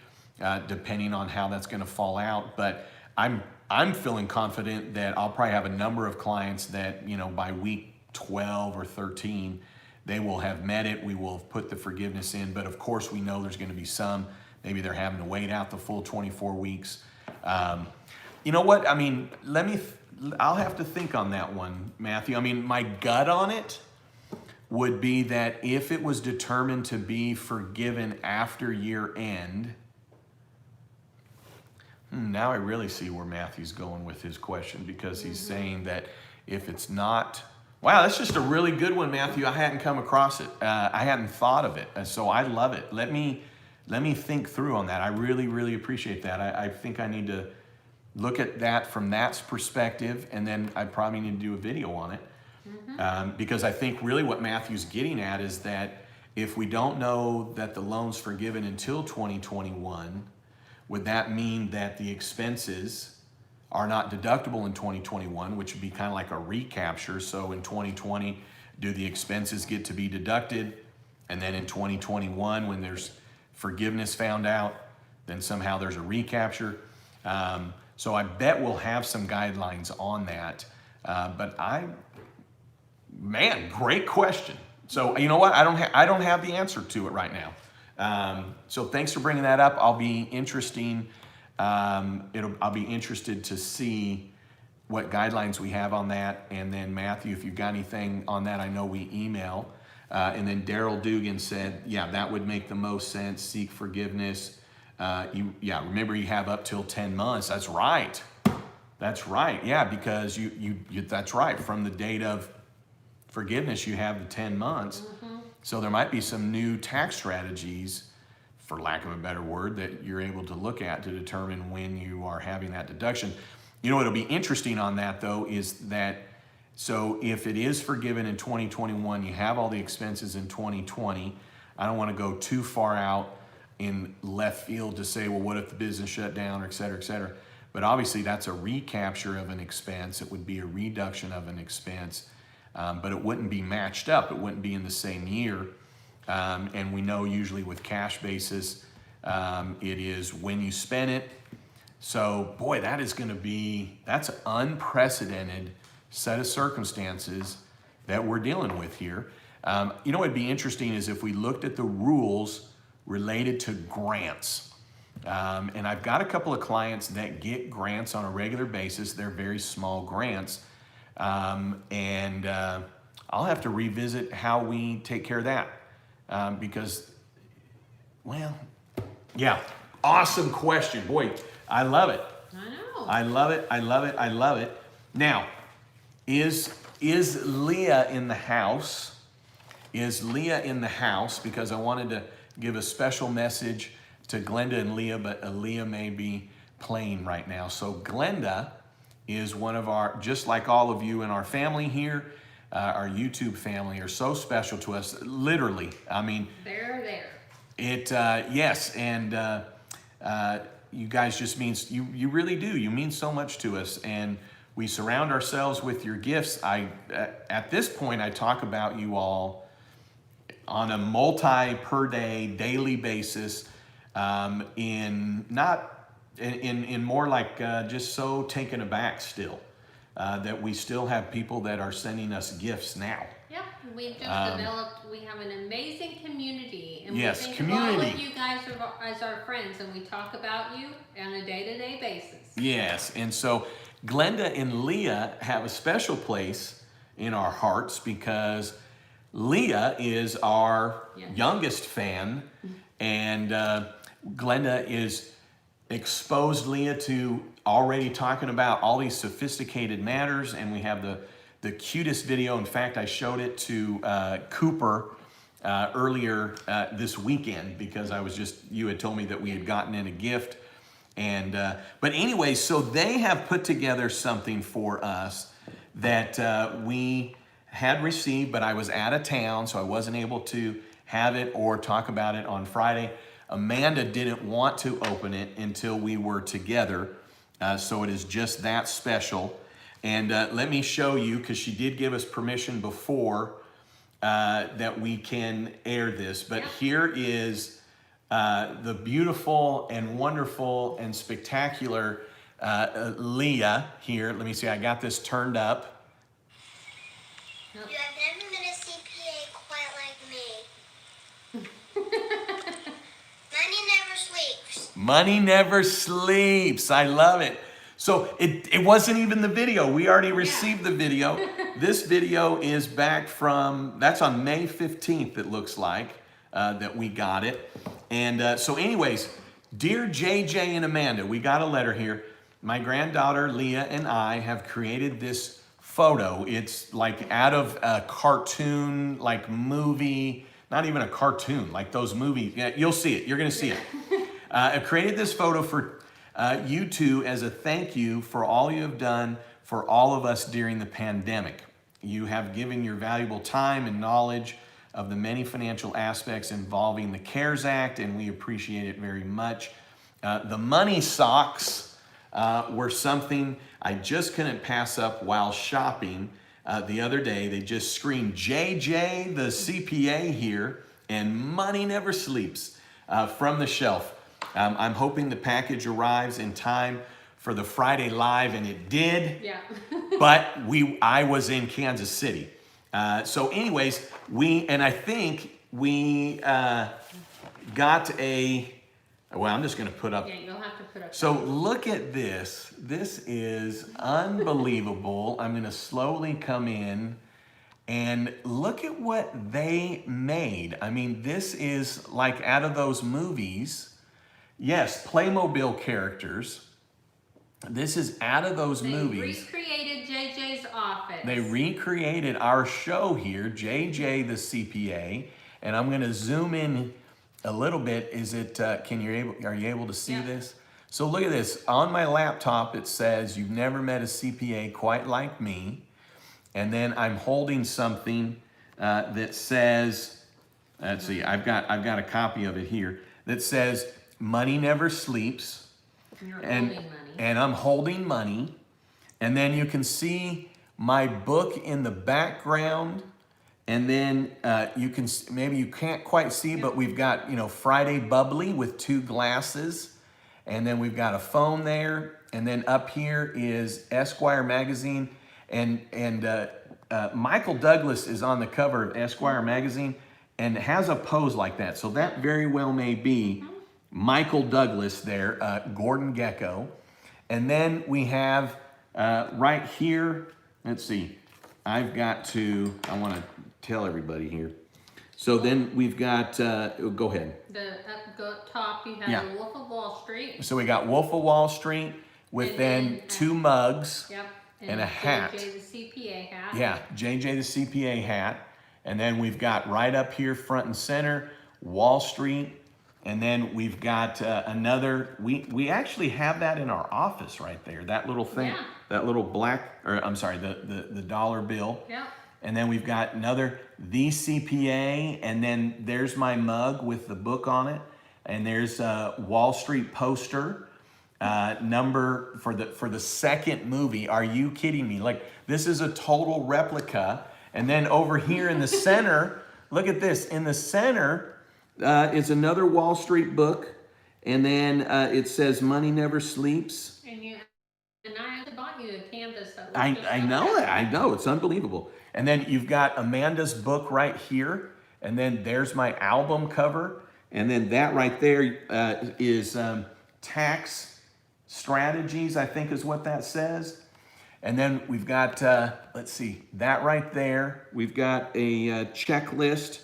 S2: depending on how that's going to fall out. But I'm feeling confident that I'll probably have a number of clients that, by week 12 or 13, they will have met it. We will have put the forgiveness in. But of course, we know there's going to be some. Maybe they're having to wait out the full 24 weeks. You know what? I'll have to think on that one, Matthew. My gut on it would be that if it was determined to be forgiven after year end, now I really see where Matthew's going with his question, because he's saying that if it's not, wow, that's just a really good one, Matthew. I hadn't come across it. I hadn't thought of it. So I love it. Let me think through on that. I really, really appreciate that. I think I need to look at that from that perspective, and then I probably need to do a video on it. Because I think really what Matthew's getting at is that if we don't know that the loan's forgiven until 2021, would that mean that the expenses are not deductible in 2021, which would be kind of like a recapture? So in 2020, do the expenses get to be deducted? And then in 2021, when there's forgiveness found out, then somehow there's a recapture. So I bet we'll have some guidelines on that. But great question. So you know what? I don't have the answer to it right now. So thanks for bringing that up. I'll be interested to see what guidelines we have on that. And then Matthew, if you've got anything on that, I know we email. And then Daryl Dugan said, yeah, that would make the most sense. Seek forgiveness. Remember you have up till 10 months. That's right. That's right. Yeah, because you that's right. From the date of forgiveness, you have the 10 months. Mm-hmm. So there might be some new tax strategies, for lack of a better word, that you're able to look at to determine when you are having that deduction. You know, what'll be interesting on that though is that, so if it is forgiven in 2021, you have all the expenses in 2020. I don't want to go too far out in left field to say, well, what if the business shut down, or et cetera, et cetera. But obviously that's a recapture of an expense. It would be a reduction of an expense, but it wouldn't be matched up. It wouldn't be in the same year. And we know usually with cash basis, it is when you spend it. So boy, that's an unprecedented set of circumstances that we're dealing with here. You know, what'd be interesting is if we looked at the rules related to grants. And I've got a couple of clients that get grants on a regular basis. They're very small grants. And I'll have to revisit how we take care of that. Because, well, yeah, awesome question. Boy, I love it.
S1: I know.
S2: I love it. I love it. I love it. Now, is Leah in the house? Is Leah in the house? Because I wanted to give a special message to Glenda and Leah, but Leah may be playing right now. So Glenda is one of our, just like all of you in our family here, our YouTube family are so special to us, literally. I mean,
S1: They're there.
S2: Yes, and you guys just means, you really do. You mean so much to us, and we surround ourselves with your gifts. At this point, I talk about you all on a per day, daily basis, in more like just so taken aback still. That we still have people that are sending us gifts now.
S1: Yeah, we've just developed, we have an amazing community. And
S2: yes,
S1: we think
S2: community.
S1: of all of you guys as our friends, and we talk about you on a day-to-day basis.
S2: Yes, and so Glenda and Leah have a special place in our hearts because Leah is our youngest fan, and Glenda is exposed Leah to already talking about all these sophisticated matters, and we have the cutest video. In fact, I showed it to Cooper earlier this weekend because you had told me that we had gotten in a gift. And but anyway, so they have put together something for us that we had received, but I was out of town, so I wasn't able to have it or talk about it on Friday. Amanda didn't want to open it until we were together, so it is just that special. And let me show you, because she did give us permission before that we can air this. But here is the beautiful and wonderful and spectacular Leah here. Let me see, I got this turned up.
S3: You have never met a CPA quite like me. Money never sleeps.
S2: Money never sleeps. I love it. So it wasn't even the video. We already received the video. This video is back from, that's on May 15th, it looks like, that we got it. And so anyways, dear JJ and Amanda, we got a letter here. My granddaughter Leah and I have created this photo. It's like out of a cartoon, like movie, not even a cartoon, like those movies. Yeah, you'll see it. You're going to see it. I created this photo for you two as a thank you for all you have done for all of us during the pandemic. You have given your valuable time and knowledge of the many financial aspects involving the CARES Act, and we appreciate it very much. The money socks were something I just couldn't pass up while shopping the other day. They just screamed JJ the CPA here and money never sleeps from the shelf. I'm hoping the package arrives in time for the Friday Live, and it did.
S1: Yeah.
S2: But I was in Kansas City. So anyways, I think we got a Well, I'm just gonna put up.
S1: Yeah, you'll have to put up.
S2: So look at this. This is unbelievable. I'm gonna slowly come in and look at what they made. I mean, this is like out of those movies. Yes, Playmobil characters. This is out of those
S1: They
S2: movies.
S1: recreated JJ's office.
S2: They recreated our show here, JJ the CPA, and I'm gonna zoom in a little bit. Is it? Are you able to see
S1: Yeah.
S2: this? So look at this. On my laptop, it says, "You've never met a CPA quite like me," and then I'm holding something that says, let's see, I've got a copy of it here that says, "Money never sleeps."
S1: You're
S2: And,
S1: holding money.
S2: and I'm holding money. And then you can see my book in the background. And then you can, maybe you can't quite see, but we've got, Friday Bubbly with 2 glasses. And then we've got a phone there. And then up here is Esquire magazine. And Michael Douglas is on the cover of Esquire magazine and has a pose like that. So that very well may be Michael Douglas there, Gordon Gekko. And then we have right here, let's see, I want to tell everybody here. So then we've got, go ahead.
S1: Go top, you have
S2: Yeah.
S1: the Wolf of Wall Street.
S2: So we got Wolf of Wall Street with
S1: And
S2: then
S1: then,
S2: 2 mugs.
S1: Yep.
S2: And a hat.
S1: JJ the CPA hat.
S2: Yeah, JJ the CPA hat. And then we've got right up here, front and center, Wall Street. And then we've got another, we actually have that in our office right there, that little thing,
S1: Yeah.
S2: that little the dollar bill.
S1: Yep.
S2: And then we've got another, the CPA, and then there's my mug with the book on it. And there's a Wall Street poster, number for the second movie. Are you kidding me? Like, this is a total replica. And then over here in the center, look at this, in the center, is another Wall Street book, and then it says "Money Never Sleeps."
S1: And I actually bought you a canvas that was
S2: I
S1: just like
S2: know that. I know, it's unbelievable. And then you've got Amanda's book right here, and then there's my album cover, and then that right there is tax strategies, I think is what that says. And then we've got let's see, that right there. We've got a checklist.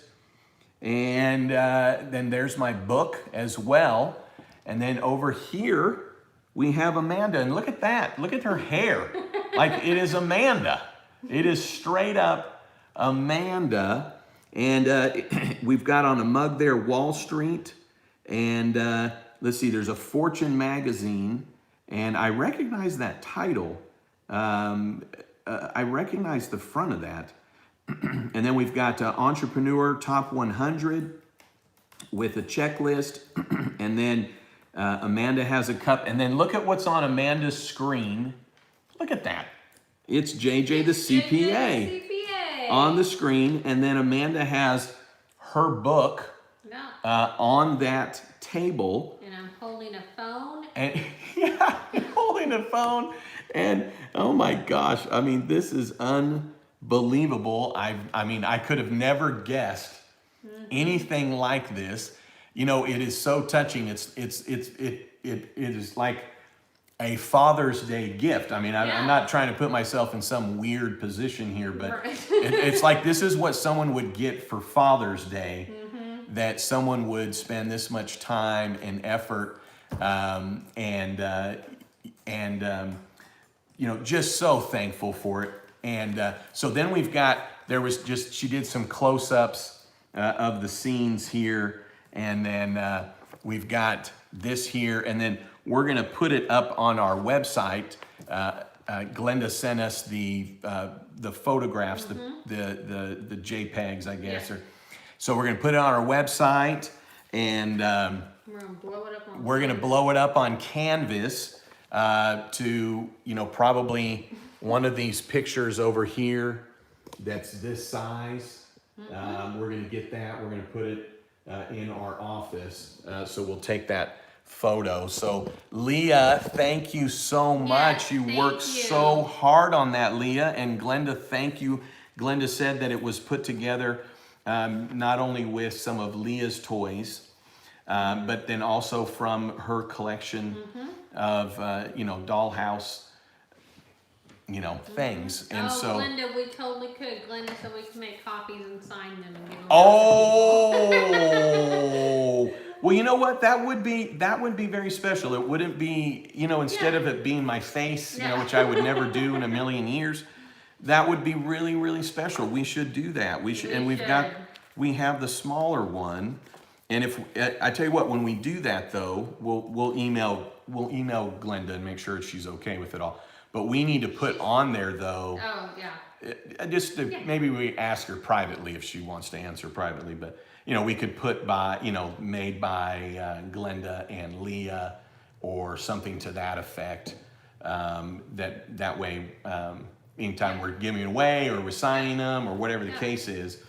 S2: And then there's my book as well. And then over here, we have Amanda. And look at that. Look at her hair. Like, it is Amanda. It is straight up Amanda. And we've got on a mug there, Wall Street. And let's see, there's a Fortune magazine. And I recognize that title. I recognize the front of that. And then we've got Entrepreneur Top 100 with a checklist. And then Amanda has a cup. And then look at what's on Amanda's screen. Look at that. It's JJ the CPA on the screen. And then Amanda has her book on that table.
S1: And I'm holding a phone.
S2: And yeah, holding a phone. And oh my gosh, I mean, this is unbelievable. I could have never guessed anything like this. It is so touching. It is like a Father's Day gift. I mean, I'm not trying to put myself in some weird position here, but it's like this is what someone would get for Father's Day, that someone would spend this much time and effort, just so thankful for it. And so then she did some close-ups of the scenes here, and then we've got this here, and then we're gonna put it up on our website. Glenda sent us the photographs, the JPEGs, I guess.
S1: Yeah.
S2: So we're gonna put it on our website, and we're gonna blow it up on Canvas to, probably one of these pictures over here that's this size. We're gonna get that, we're gonna put it in our office. So we'll take that photo. So Leah, thank you so much. You worked so hard on that, Leah. And Glenda, thank you. Glenda said that it was put together not only with some of Leah's toys, but then also from her collection of, dollhouse, things. And so.
S1: Glenda, we totally could. Glenda said we can make copies and sign them and give them.
S2: Oh, well, you know what? That would be very special. It wouldn't be, instead of it being my face, which I would never do in a million years. That would be really, really special. We should do that. We should, and we have the smaller one. And if I tell you what, when we do that though, we'll email Glenda and make sure she's okay with it all. But we need to put on there though.
S1: Oh, yeah.
S2: Maybe we ask her privately if she wants to answer privately, but we could put by, made by Glenda and Leah or something to that effect. That way, anytime we're giving it away or we're signing them or whatever the case is,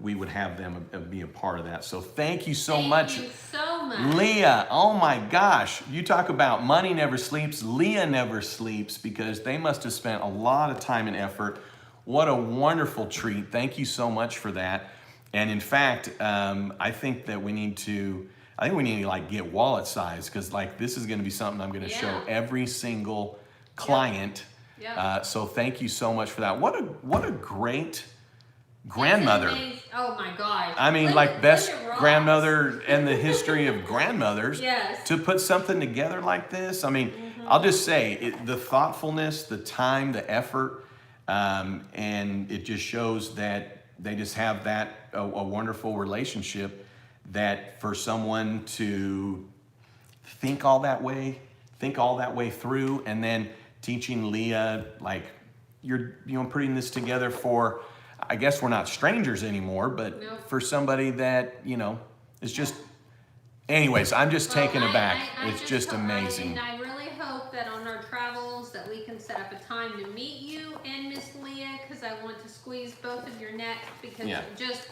S2: we would have them be a part of that. So thank you so much.
S1: Thank you so much.
S2: Leah, oh my gosh, you talk about money never sleeps. Leah never sleeps because they must have spent a lot of time and effort. What a wonderful treat. Thank you so much for that. And in fact, I think we need to like get wallet size because like this is going to be something I'm going to show every single client.
S1: Yep.
S2: So thank you so much for that. What a great grandmother.
S1: Oh my gosh.
S2: I mean, like best grandmother in the history of grandmothers.
S1: Yes.
S2: To put something together like this. I mean, I'll just say the thoughtfulness, the time, the effort, and it just shows that they just have a wonderful relationship that for someone to think all that way through, and then teaching Leah, like you're putting this together for, I guess we're not strangers anymore, but for somebody that, is just, anyways, I'm just taken aback. It's just amazing.
S1: And I really hope that on our travels that we can set up a time to meet you and Miss Leah, because I want to squeeze both of your necks because it just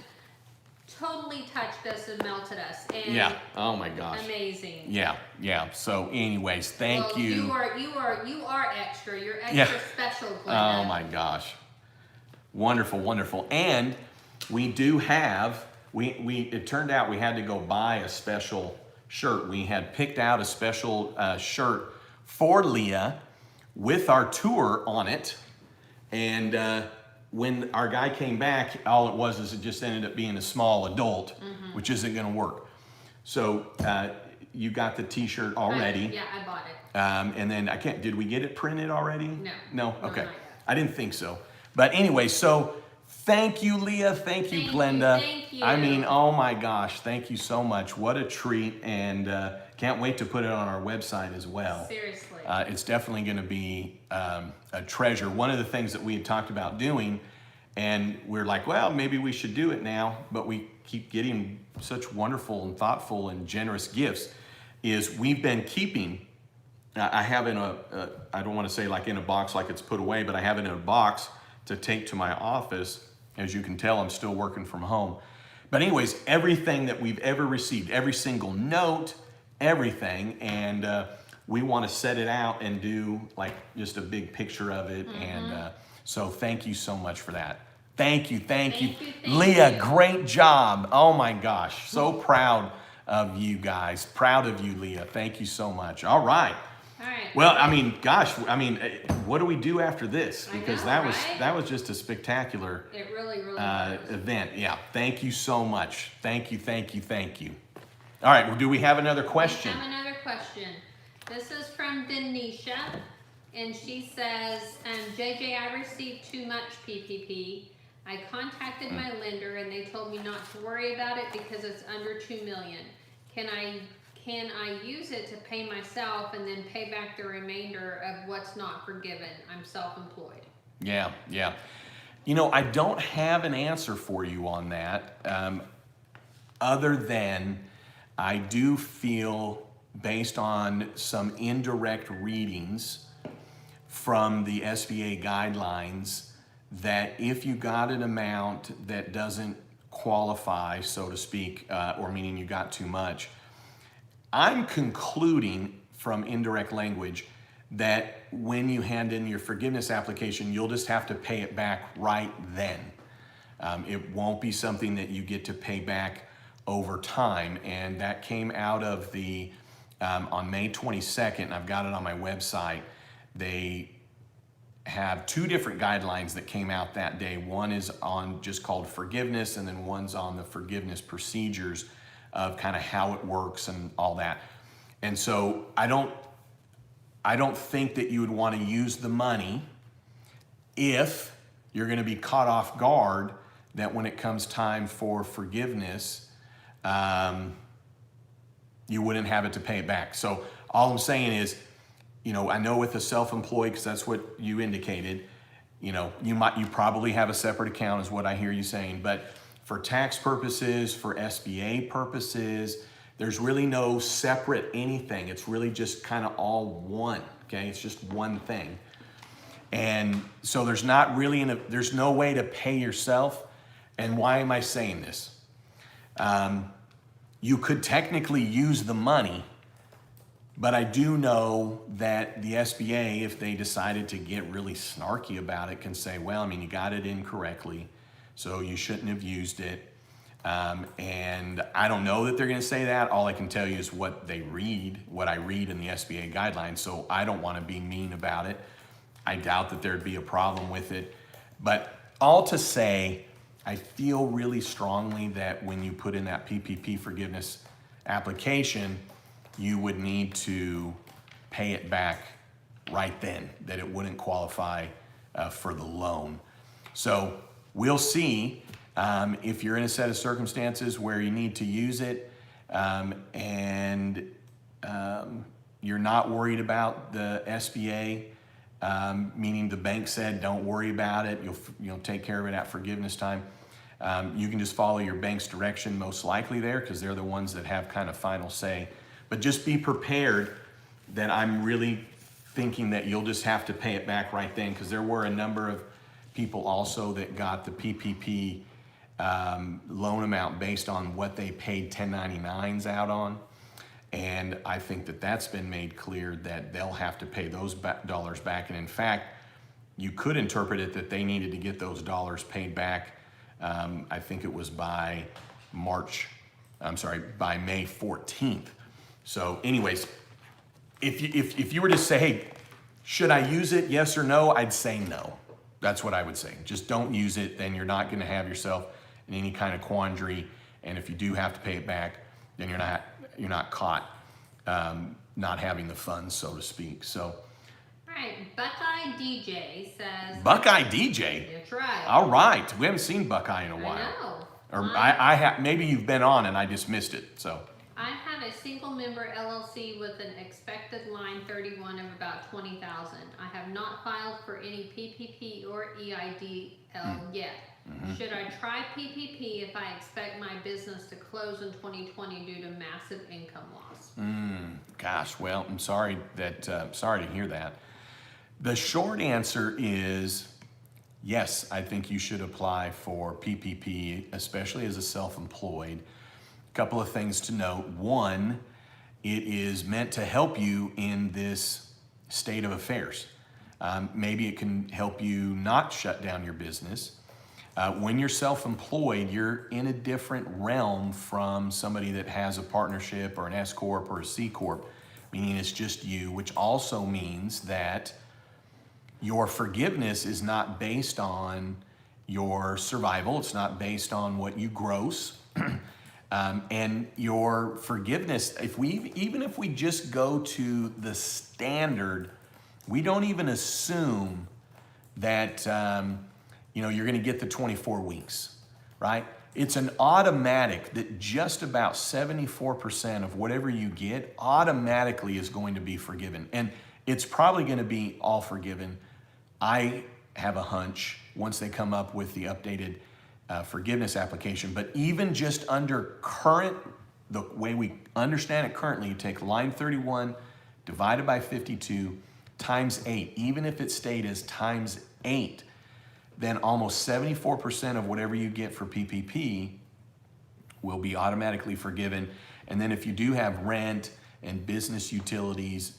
S1: totally touched us and melted us. And
S2: oh my gosh.
S1: Amazing.
S2: Yeah. So anyways, thank you.
S1: You are extra. You're extra special, Glenda.
S2: Oh my gosh. Wonderful. And we do have, it turned out we had to go buy a special shirt. We had picked out a special shirt for Leah with our tour on it. And when our guy came back, all it was is it just ended up being a small adult, which isn't going to work. So you got the t-shirt already.
S1: I bought it.
S2: And then did we get it printed already?
S1: No.
S2: Okay.
S1: Not yet.
S2: I didn't think so. But anyway, so thank you, Leah. Thank you, Glenda.
S1: Thank you.
S2: I mean, oh my gosh, thank you so much. What a treat. And can't wait to put it on our website as well.
S1: Seriously.
S2: It's definitely going to be a treasure. One of the things that we had talked about doing, and we're like, well, maybe we should do it now, but we keep getting such wonderful and thoughtful and generous gifts, is we've been keeping, I have in I don't want to say like in a box like it's put away, but I have it in a box to take to my office. As you can tell, I'm still working from home. But anyways, everything that we've ever received, every single note, everything, and we want to set it out and do like just a big picture of it. And so thank you so much for that. Thank you. Leah, great job. Oh my gosh, so proud of you guys. Proud of you, Leah. Thank you so much. All right. Well, I mean, gosh, what do we do after this? Because that was just a spectacular event. Yeah. Thank you so much. Thank you. All right. Well, do we have another question?
S1: We have another question. This is from Denisha, and she says, JJ, I received too much PPP. I contacted my lender, and they told me not to worry about it because it's under $2 million. Can I use it to pay myself and then pay back the remainder of what's not forgiven? I'm self-employed.
S2: Yeah. I don't have an answer for you on that, other than I do feel, based on some indirect readings from the SBA guidelines, that if you got an amount that doesn't qualify, so to speak, or meaning you got too much, I'm concluding from indirect language that when you hand in your forgiveness application, you'll just have to pay it back right then. It won't be something that you get to pay back over time. And that came out of on May 22nd, and I've got it on my website. They have two different guidelines that came out that day. One is on just called forgiveness, and then one's on the forgiveness procedures of kind of how it works and all that. And so I don't think that you would want to use the money if you're going to be caught off guard that when it comes time for forgiveness, you wouldn't have it to pay it back. So all I'm saying is, I know with the self-employed, because that's what you indicated, you probably have a separate account is what I hear you saying, but for tax purposes, for SBA purposes, there's really no separate anything. It's really just kind of all one, okay? It's just one thing. And so there's not really, there's no way to pay yourself. And why am I saying this? You could technically use the money, but I do know that the SBA, if they decided to get really snarky about it, can say, well, you got it incorrectly, so you shouldn't have used it. And I don't know that they're going to say that. All I can tell you is what I read in the SBA guidelines. So I don't want to be mean about it. I doubt that there'd be a problem with it. But all to say, I feel really strongly that when you put in that PPP forgiveness application, you would need to pay it back right then, that it wouldn't qualify for the loan. So we'll see if you're in a set of circumstances where you need to use it and you're not worried about the SBA, meaning the bank said don't worry about it, you'll take care of it at forgiveness time. You can just follow your bank's direction most likely there, because they're the ones that have kind of final say. But just be prepared that I'm really thinking that you'll just have to pay it back right then, because there were a number of people also that got the PPP loan amount based on what they paid 1099s out on. And I think that that's been made clear that they'll have to pay those dollars back. And in fact, you could interpret it that they needed to get those dollars paid back. I think it was by May 14th. So anyways, if you were to say, hey, should I use it, yes or no, I'd say no. That's what I would say. Just don't use it, then you're not going to have yourself in any kind of quandary. And if you do have to pay it back, then you're not caught not having the funds, so to speak. So.
S1: All right, Buckeye DJ says.
S2: Buckeye DJ?
S1: That's right.
S2: All right. We haven't seen Buckeye in a while.
S1: I know.
S2: Or I have, maybe you've been on and I just missed it, so.
S1: I have a single member LLC with an expected line 31 of about 20,000. I have not filed for any PPP or EIDL yet. Mm-hmm. Should I try PPP if I expect my business to close in 2020 due to massive income loss?
S2: Gosh, well, I'm sorry to hear that. The short answer is yes, I think you should apply for PPP, especially as a self-employed. Couple of things to note. One, it is meant to help you in this state of affairs. Maybe it can help you not shut down your business. When you're self-employed, you're in a different realm from somebody that has a partnership or an S Corp or a C Corp, meaning it's just you, which also means that your forgiveness is not based on your survival. It's not based on what you gross. And your forgiveness, even if we just go to the standard, we don't even assume that you're going to get the 24 weeks, right? It's an automatic that just about 74% of whatever you get automatically is going to be forgiven, and it's probably going to be all forgiven. I have a hunch once they come up with the updated forgiveness application. But even just under the way we understand it currently, you take line 31 divided by 52 times 8. Even if it stayed as times 8, then almost 74% of whatever you get for PPP will be automatically forgiven. And then if you do have rent and business utilities,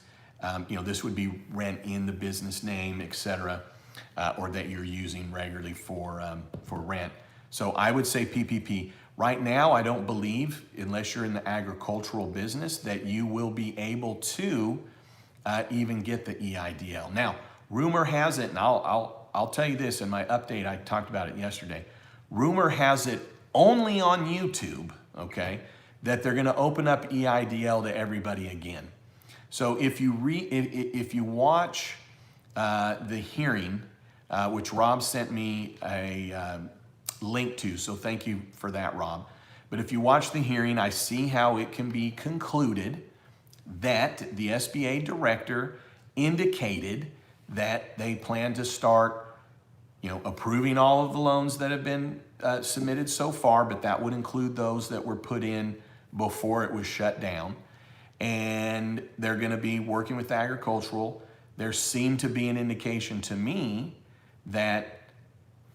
S2: this would be rent in the business name, etc., or that you're using regularly for rent. So I would say PPP. Right now, I don't believe, unless you're in the agricultural business, that you will be able to even get the EIDL. Now, rumor has it, and I'll tell you this in my update, I talked about it yesterday. Rumor has it only on YouTube, okay, that they're gonna open up EIDL to everybody again. So if you watch the hearing, which Rob sent me a link to, so thank you for that, Rob. But if you watch the hearing, I see how it can be concluded that the SBA director indicated that they plan to start, approving all of the loans that have been submitted so far, but that would include those that were put in before it was shut down. And they're going to be working with agricultural. There seemed to be an indication to me that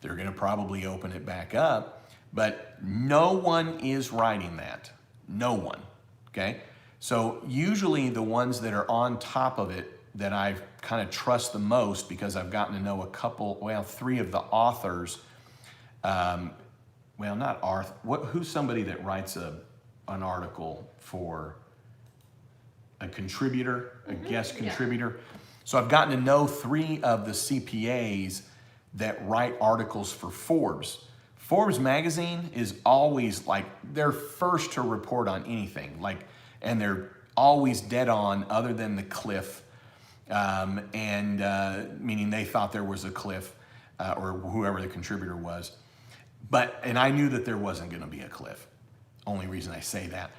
S2: they're going to probably open it back up, but no one is writing that. No one, okay? So usually the ones that are on top of it that I kind of trust the most, because I've gotten to know three of the authors, not Arthur, who's somebody that writes an article for a contributor, a guest contributor? So I've gotten to know three of the CPAs that write articles for Forbes. Forbes magazine is always they're first to report on anything, and they're always dead on other than the cliff, meaning they thought there was a cliff, or whoever the contributor was. And I knew that there wasn't gonna be a cliff. Only reason I say that.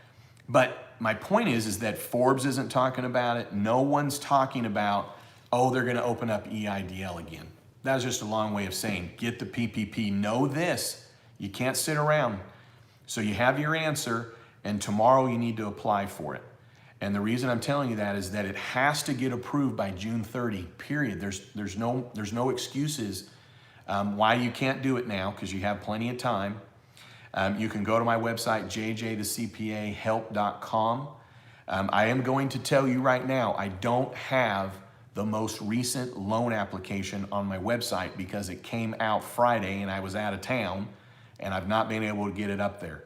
S2: But my point is that Forbes isn't talking about it. No one's talking about, they're gonna open up EIDL again. That was just a long way of saying, get the PPP, know this, you can't sit around. So you have your answer, and tomorrow you need to apply for it. And the reason I'm telling you that is that it has to get approved by June 30, period. There's no excuses why you can't do it now, because you have plenty of time. You can go to my website, jjthecpahelp.com. I am going to tell you right now, I don't have the most recent loan application on my website because it came out Friday and I was out of town, and I've not been able to get it up there.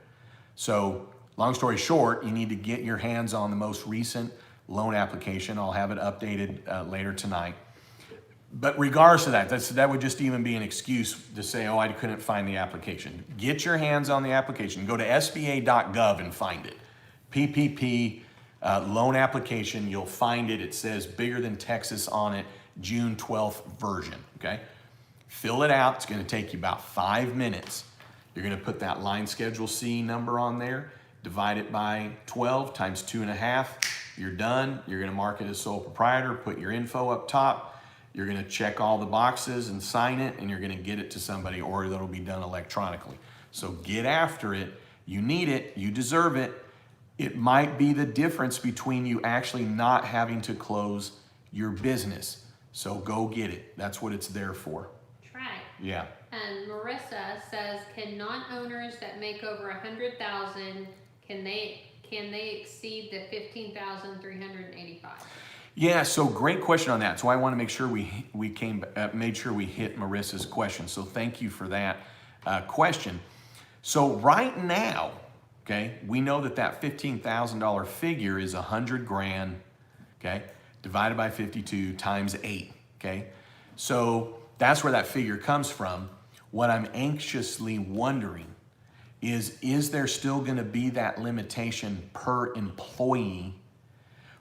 S2: So long story short, you need to get your hands on the most recent loan application. I'll have it updated later tonight. But regardless of that would just even be an excuse to say, I couldn't find the application. Get your hands on the application. Go to sba.gov and find it. PPP loan application, you'll find it. It says Bigger Than Texas on it, June 12th version, okay? Fill it out. It's gonna take you about 5 minutes. You're gonna put that line schedule C number on there, divide it by 12 times 2.5. You're done. You're gonna mark it as sole proprietor, put your info up top. You're gonna check all the boxes and sign it, and you're gonna get it to somebody, or that'll be done electronically. So get after it. You need it, you deserve it. It might be the difference between you actually not having to close your business. So go get it. That's what it's there for.
S1: Try it.
S2: Yeah.
S1: And Marissa says, can non-owners that make over 100,000, can they exceed the 15,385?
S2: Yeah, so great question on that. So I want to make sure we made sure we hit Marissa's question. So thank you for that question. So right now, okay, we know that $15,000 figure is 100 grand, okay, divided by 52 times 8, okay? So that's where that figure comes from. What I'm anxiously wondering is there still gonna be that limitation per employee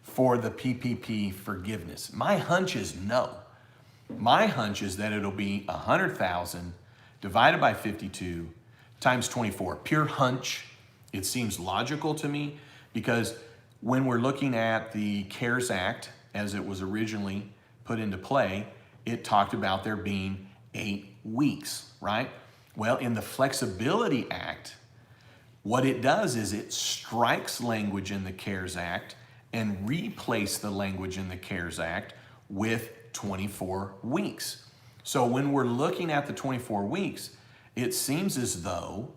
S2: for the PPP forgiveness? My hunch is no. My hunch is that it'll be 100,000 divided by 52 times 24. Pure hunch. It seems logical to me, because when we're looking at the CARES Act as it was originally put into play, it talked about there being 8 weeks, right? Well, in the Flexibility Act, what it does is it strikes language in the CARES Act and replace the language in the CARES Act with 24 weeks. So when we're looking at the 24 weeks, it seems as though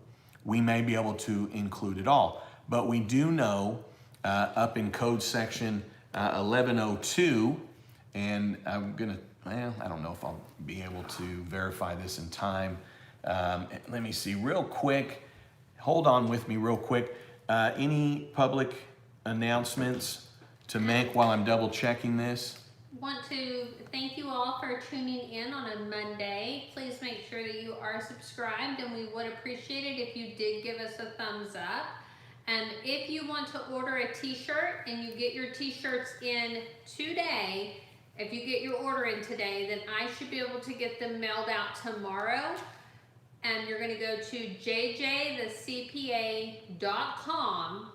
S2: we may be able to include it all. But we do know up in code section 1102, and I'm gonna, I don't know if I'll be able to verify this in time. Let me see real quick. hold on with me real quick. Any public announcements to make while I'm double checking this?
S1: Want to thank you all for tuning in on a Monday. Please make sure that you are subscribed, and we would appreciate it if you did give us a thumbs up. And if you want to order a t-shirt and you get your t-shirts in today, if you get your order in today, then I should be able to get them mailed out tomorrow. And you're going to go to jjthecpa.com.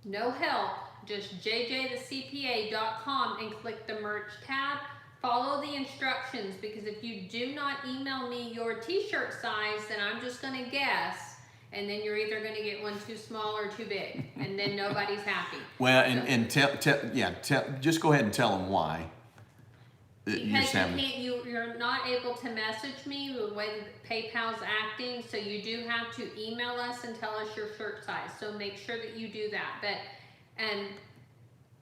S1: No help, just jjthecpa.com and click the merch tab. Follow the instructions, because if you do not email me your t-shirt size, then I'm just going to guess. And then you're either going to get one too small or too big, and then nobody's happy.
S2: Well, just go ahead and tell them why.
S1: Because you're not able to message me the way that PayPal's acting, so you do have to email us and tell us your shirt size. So make sure that you do that. And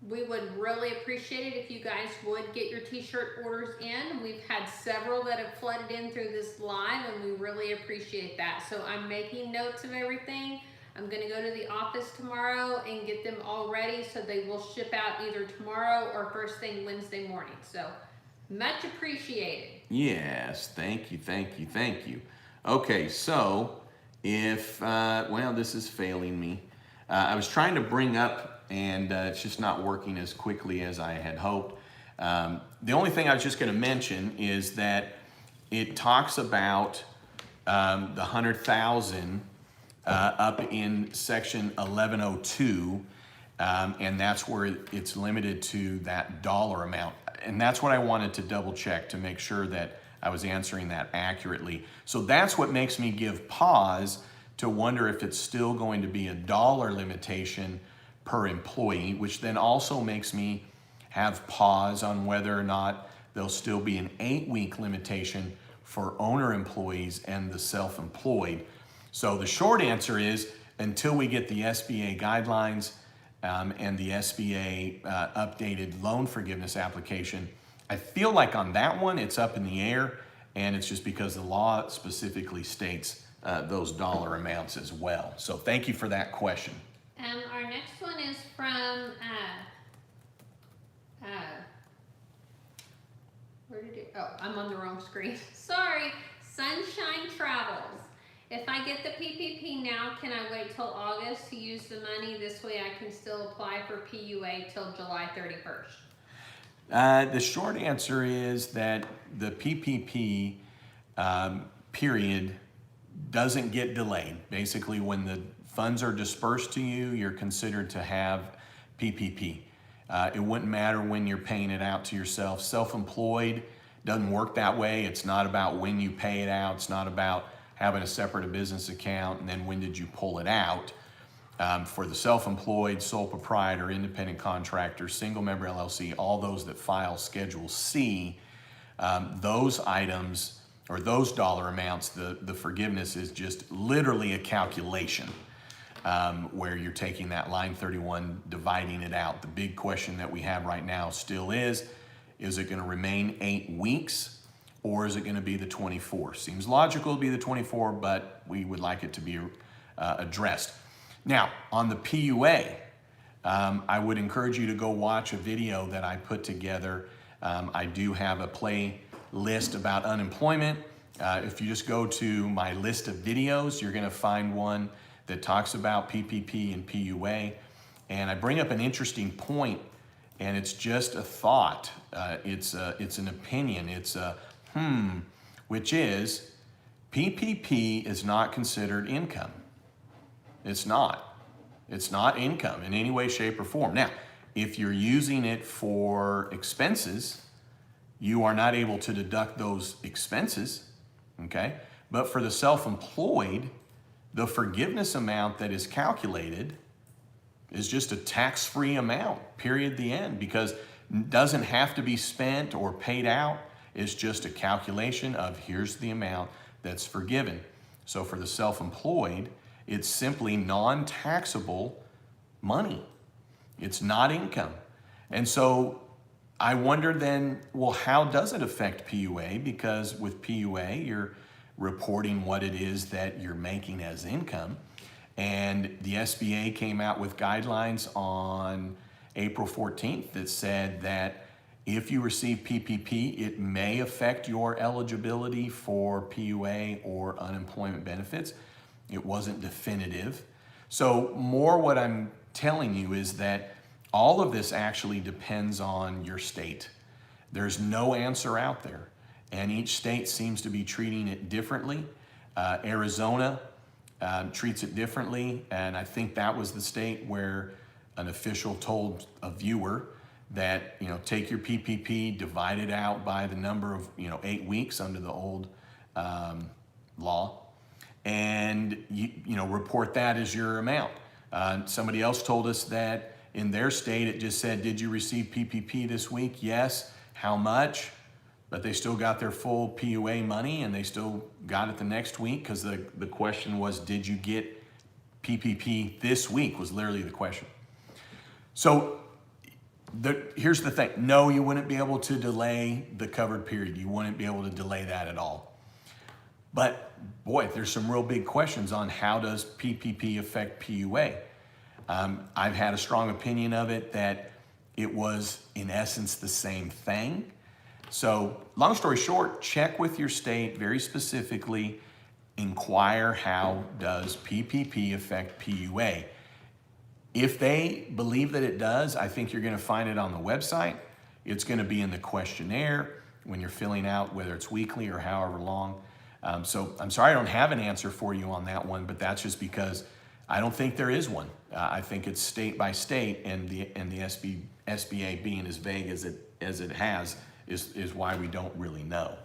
S1: we would really appreciate it if you guys would get your t-shirt orders in. We've had several that have flooded in through this live, and we really appreciate that. So I'm making notes of everything. I'm gonna go to the office tomorrow and get them all ready, so they will ship out either tomorrow or first thing Wednesday morning. So much appreciated.
S2: Yes, thank you. Okay, so if, well, this is failing me. I was trying to bring up, and it's just not working as quickly as I had hoped. The only thing I was just going to mention is that it talks about the 100,000 up in section 1102, and that's where it's limited to that dollar amount. And that's what I wanted to double check to make sure that I was answering that accurately. So that's what makes me give pause to wonder if it's still going to be a dollar limitation per employee, which then also makes me have pause on whether or not there'll still be an 8-week limitation for owner employees and the self-employed. So the short answer is, until we get the SBA guidelines and the SBA updated loan forgiveness application, I feel like on that one it's up in the air, and it's just because the law specifically states those dollar amounts as well. So thank you for that question.
S1: Our next one is from, I'm on the wrong screen. Sorry, Sunshine Travels. If I get the PPP now, can I wait till August to use the money? This way I can still apply for PUA till July 31st.
S2: The short answer is that the PPP period doesn't get delayed. Basically, when the funds are dispersed to you, you're considered to have PPP. It wouldn't matter when you're paying it out to yourself. Self-employed doesn't work that way. It's not about when you pay it out. It's not about having a separate business account and then when did you pull it out. For the self-employed, sole proprietor, independent contractor, single member LLC, all those that file Schedule C, those items or those dollar amounts, the forgiveness is just literally a calculation where you're taking that line 31, dividing it out. The big question that we have right now still is it going to remain 8 weeks or is it going to be the 24? Seems logical to be the 24, but we would like it to be addressed. Now, on the PUA, I would encourage you to go watch a video that I put together. I do have a playlist about unemployment. If you just go to my list of videos, you're going to find one that talks about PPP and PUA. And I bring up an interesting point, and it's just a thought. It's an opinion. It's a which is PPP is not considered income. It's not. It's not income in any way, shape, or form. Now, if you're using it for expenses, you are not able to deduct those expenses, okay? But for the self-employed, the forgiveness amount that is calculated is just a tax-free amount, period, the end, because it doesn't have to be spent or paid out. It's just a calculation of here's the amount that's forgiven. So for the self-employed, it's simply non-taxable money. It's not income. And so I wonder then, well, how does it affect PUA? Because with PUA, you're reporting what it is that you're making as income. And the SBA came out with guidelines on April 14th that said that if you receive PPP, it may affect your eligibility for PUA or unemployment benefits. It wasn't definitive. So more what I'm telling you is that all of this actually depends on your state. There's no answer out there, and each state seems to be treating it differently. Arizona treats it differently, and I think that was the state where an official told a viewer that, take your PPP, divide it out by the number of, 8 weeks under the old law, and report that as your amount. Somebody else told us that in their state it just said, did you receive PPP this week? Yes. How much? But they still got their full PUA money, and they still got it the next week, because the question was, did you get PPP this week, was literally the question. So here's the thing. No, you wouldn't be able to delay the covered period. You wouldn't be able to delay that at all. But boy, there's some real big questions on how does PPP affect PUA. I've had a strong opinion of it that it was in essence the same thing. So long story short, check with your state very specifically, inquire how does PPP affect PUA. If they believe that it does, I think you're going to find it on the website. It's going to be in the questionnaire when you're filling out, whether it's weekly or however long. So I'm sorry I don't have an answer for you on that one, but that's just because I don't think there is one. I think it's state by state, and the SBA being as vague as it has is why we don't really know.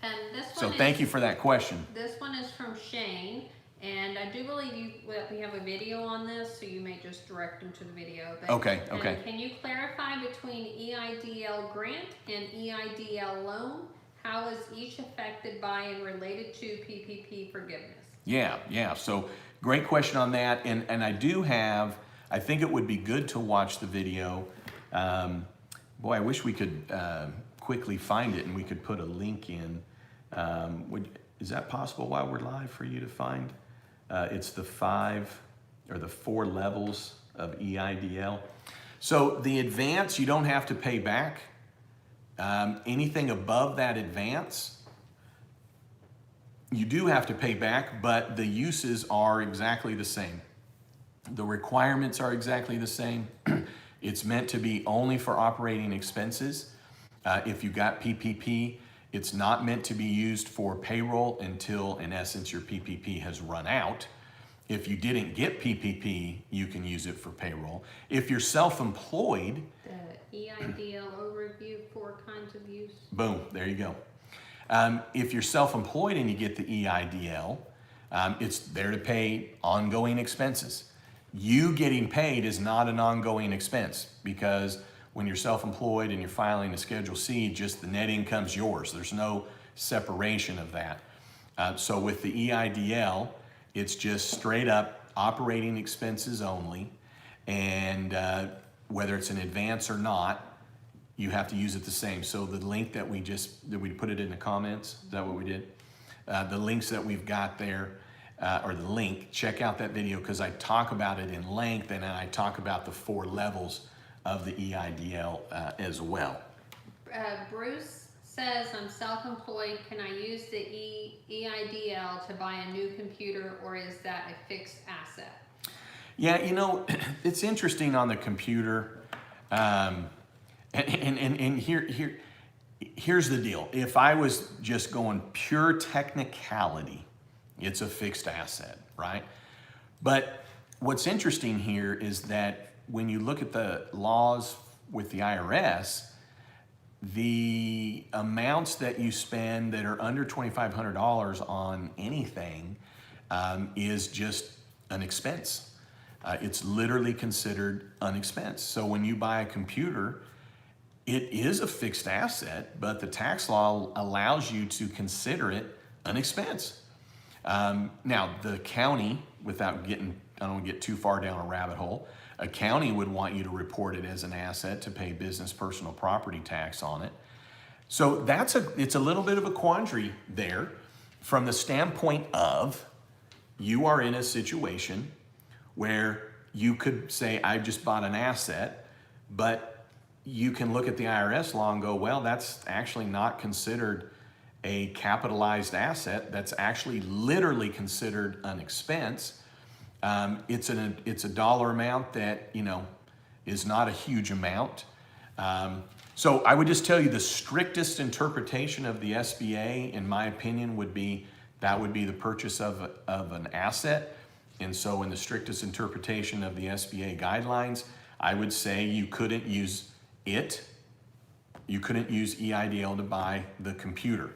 S1: And this one
S2: So thank you for that question.
S1: This one is from Shane, and I do believe we have a video on this, so you may just direct them to the video. But,
S2: Okay.
S1: Can you clarify between EIDL grant and EIDL loan? How is each affected by and related to PPP forgiveness?
S2: Yeah. So great question on that. And I think it would be good to watch the video. Boy, I wish we could quickly find it and we could put a link in. Is that possible while we're live for you to find? It's the 4 levels of EIDL. So the advance, you don't have to pay back. Anything above that advance, you do have to pay back, but the uses are exactly the same. The requirements are exactly the same. It's meant to be only for operating expenses. If you got PPP, it's not meant to be used for payroll until, in essence, your PPP has run out. If you didn't get PPP, you can use it for payroll. If you're self-employed,
S1: The EIDL overview, 4 kinds of use.
S2: boom, there you go. If you're self-employed and you get the EIDL, it's there to pay ongoing expenses. You getting paid is not an ongoing expense, because when you're self-employed and you're filing a Schedule C, just the net income's yours. There's no separation of that. So with the EIDL, it's just straight up operating expenses only, and whether it's an advance or not, you have to use it the same. So the link that did we put it in the comments? Is that what we did? The links that we've got there, or the link, check out that video, because I talk about it in length, and I talk about the 4 levels of the EIDL as well.
S1: Bruce says, I'm self-employed. Can I use the EIDL to buy a new computer, or is that a fixed asset?
S2: Yeah, it's interesting on the computer. And here's the deal. If I was just going pure technicality, it's a fixed asset, right? But what's interesting here is that when you look at the laws with the IRS, the amounts that you spend that are under $2,500 on anything is just an expense. It's literally considered an expense. So when you buy a computer, it is a fixed asset, but the tax law allows you to consider it an expense. Now, the county, I don't want to get too far down a rabbit hole, a county would want you to report it as an asset to pay business personal property tax on it. So it's a little bit of a quandary there. from the standpoint of you are in a situation where you could say, I just bought an asset, but you can look at the IRS law and go, well, that's actually not considered a capitalized asset. That's actually literally considered an expense. It's a dollar amount that, is not a huge amount. So I would just tell you the strictest interpretation of the SBA, in my opinion, would be the purchase of an asset. And so in the strictest interpretation of the SBA guidelines, I would say you couldn't use it. You couldn't use EIDL to buy the computer.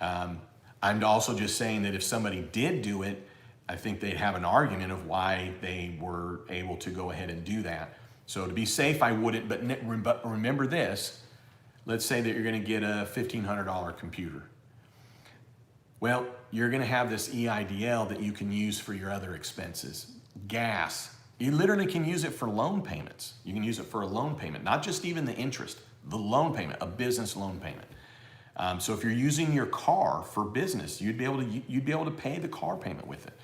S2: I'm also just saying that if somebody did do it, I think they'd have an argument of why they were able to go ahead and do that. So to be safe, I wouldn't, but remember this, let's say that you're gonna get a $1,500 computer. Well, you're gonna have this EIDL that you can use for your other expenses. Gas, you literally can use it for loan payments. You can use it for a loan payment, not just even the interest, the loan payment, a business loan payment. So if you're using your car for business, you'd be able to pay the car payment with it.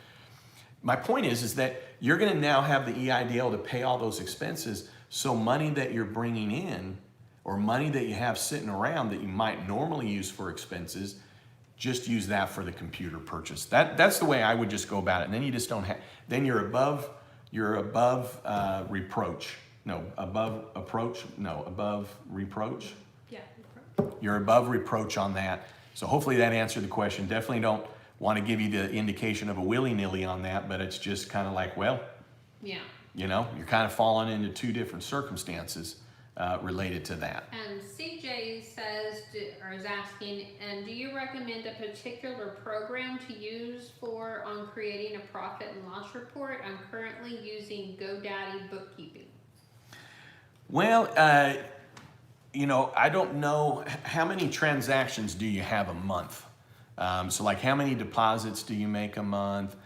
S2: My point is that you're going to now have the EIDL to pay all those expenses. So money that you're bringing in or money that you have sitting around that you might normally use for expenses, just use that for the computer purchase. That's the way I would just go about it. And then you just don't have, then you're above reproach. No, above approach. No, above reproach.
S1: Yeah.
S2: You're above reproach on that. So hopefully that answered the question. Definitely don't want to give you the indication of a willy-nilly on that, but it's just kind of like, well,
S1: Yeah.
S2: you're kind of falling into two different circumstances related to that.
S1: And CJ says, is asking, and do you recommend a particular program to use on creating a profit and loss report? I'm currently using GoDaddy Bookkeeping.
S2: Well, I don't know, how many transactions do you have a month? So like how many deposits do you make a month,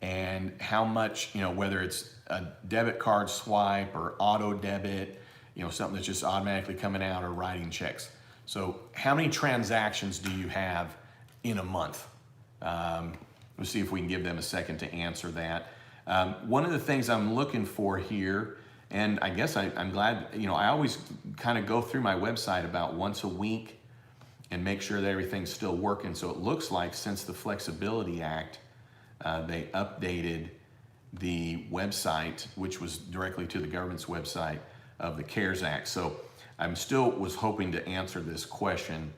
S2: and how much, whether it's a debit card swipe or auto debit, something that's just automatically coming out, or writing checks. So how many transactions do you have in a month? Let's see if we can give them a second to answer that. One of the things I'm looking for here, and I guess I'm glad, I always kind of go through my website about once a week and make sure that everything's still working. So it looks like since the Flexibility Act, they updated the website, which was directly to the government's website of the CARES Act. So I'm still was hoping to answer this question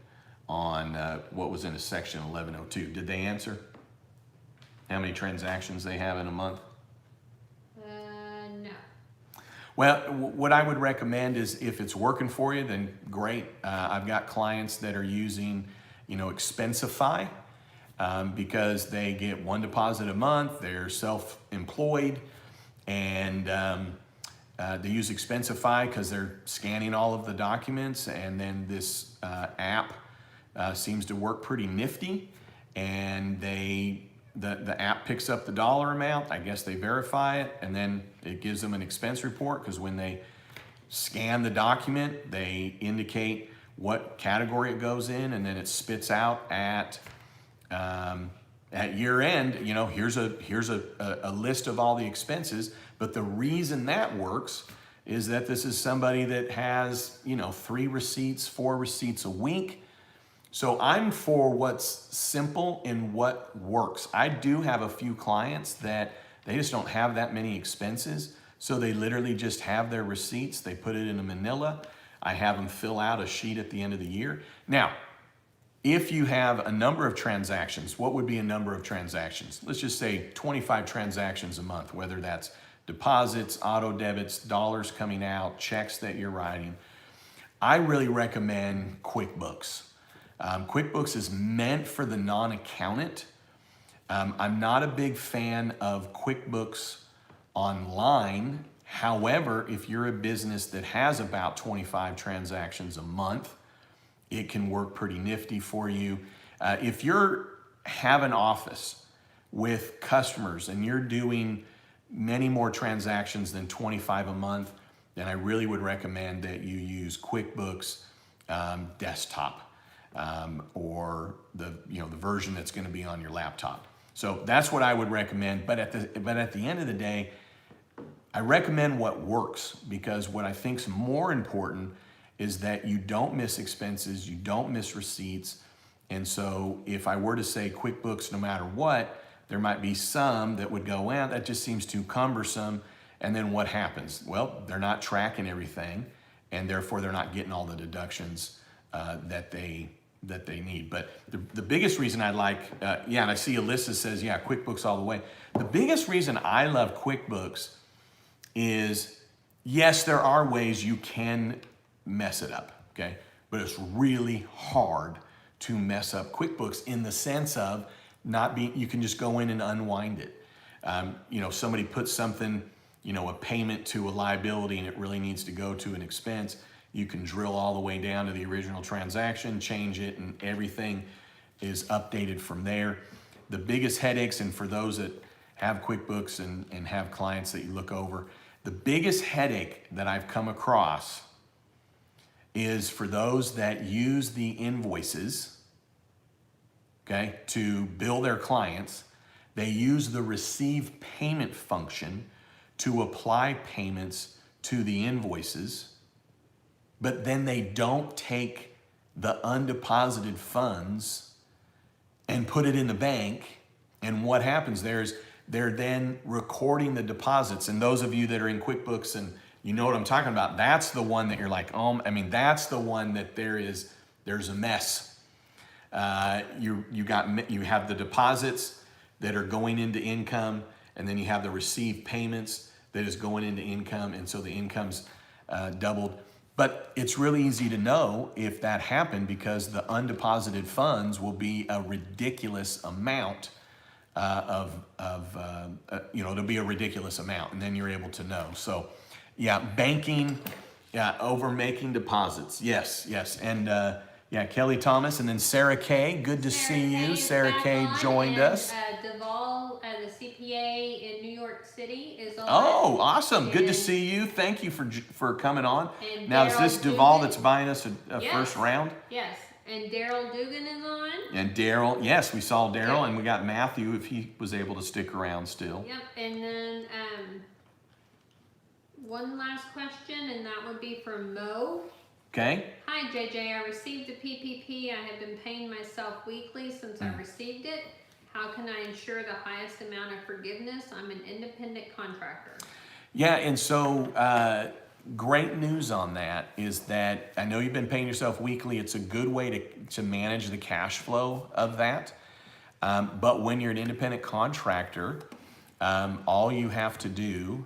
S2: on what was in a section 1102. Did they answer how many transactions they have in a month?
S1: No.
S2: Well, what I would recommend is if it's working for you, then great. I've got clients that are using, Expensify because they get one deposit a month. They're self-employed, and they use Expensify because they're scanning all of the documents, and then this app seems to work pretty nifty, and the app picks up the dollar amount. I guess they verify it, and then it gives them an expense report, because when they scan the document, they indicate what category it goes in, and then it spits out at year end, here's a list of all the expenses. But the reason that works is that this is somebody that has, 3 receipts, 4 receipts a week. So I'm for what's simple and what works. I do have a few clients that they just don't have that many expenses. So they literally just have their receipts. They put it in a manila. I have them fill out a sheet at the end of the year. Now, if you have a number of transactions, what would be a number of transactions? Let's just say 25 transactions a month, whether that's deposits, auto debits, dollars coming out, checks that you're writing. I really recommend QuickBooks. QuickBooks is meant for the non-accountant. I'm not a big fan of QuickBooks Online. However, if you're a business that has about 25 transactions a month, it can work pretty nifty for you. If you have an office with customers and you're doing many more transactions than 25 a month, then I really would recommend that you use QuickBooks Desktop. or the version that's going to be on your laptop. So that's what I would recommend. But at the end of the day, I recommend what works, because what I think is more important is that you don't miss expenses, you don't miss receipts. And so if I were to say QuickBooks no matter what, there might be some that would go, well, that just seems too cumbersome. And then what happens? Well, they're not tracking everything, and therefore they're not getting all the deductions that they need. But the biggest reason I like, and I see Alyssa says, yeah, QuickBooks all the way. The biggest reason I love QuickBooks is, yes, there are ways you can mess it up, okay? But it's really hard to mess up QuickBooks in the sense of you can just go in and unwind it. Somebody puts something, a payment to a liability, and it really needs to go to an expense. You can drill all the way down to the original transaction, change it, and everything is updated from there. The biggest headaches, and for those that have QuickBooks and have clients that you look over, the biggest headache that I've come across is for those that use the invoices, okay, to bill their clients. They use the receive payment function to apply payments to the invoices, but then they don't take the undeposited funds and put it in the bank. And what happens there is they're then recording the deposits. And those of you that are in QuickBooks and you know what I'm talking about, that's the one that you're like, that's the one that there's a mess. You have the deposits that are going into income, and then you have the received payments that is going into income, and so the income's doubled. But it's really easy to know if that happened, because the undeposited funds will be a ridiculous amount it'll be a ridiculous amount, and then you're able to know. So, yeah, banking, yeah, over making deposits, yes, and Kelly Thomas, and then Sarah Kay. Good to see you. Sarah Kay joined us.
S1: Deval, the CPA in New York City, is on.
S2: Oh, awesome! Good to see you. Thank you for coming on.
S1: And
S2: now, is this Deval that's buying us a
S1: yes.
S2: first round?
S1: Yes. And Daryl Dugan is on.
S2: And Daryl, yes, we saw Daryl, and we got Matthew if he was able to stick around still.
S1: Yep, and then one last question, and that would be from Mo.
S2: Okay.
S1: Hi JJ, I received the PPP. I have been paying myself weekly since I received it. How can I ensure the highest amount of forgiveness? I'm an independent contractor.
S2: Yeah, and so great news on that is that I know you've been paying yourself weekly. It's a good way to manage the cash flow of that. But when you're an independent contractor, all you have to do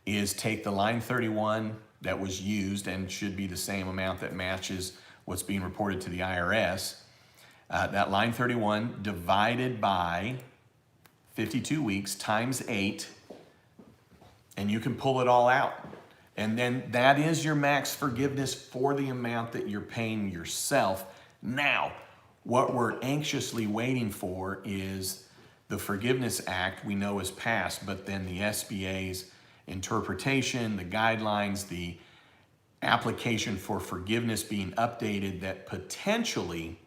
S2: is take the line 31 that was used, and should be the same amount that matches what's being reported to the IRS. That line 31 divided by 52 weeks times 8, and you can pull it all out. And then that is your max forgiveness for the amount that you're paying yourself. Now, what we're anxiously waiting for is the Forgiveness Act we know is passed, but then the SBA's interpretation, the guidelines, the application for forgiveness being updated that potentially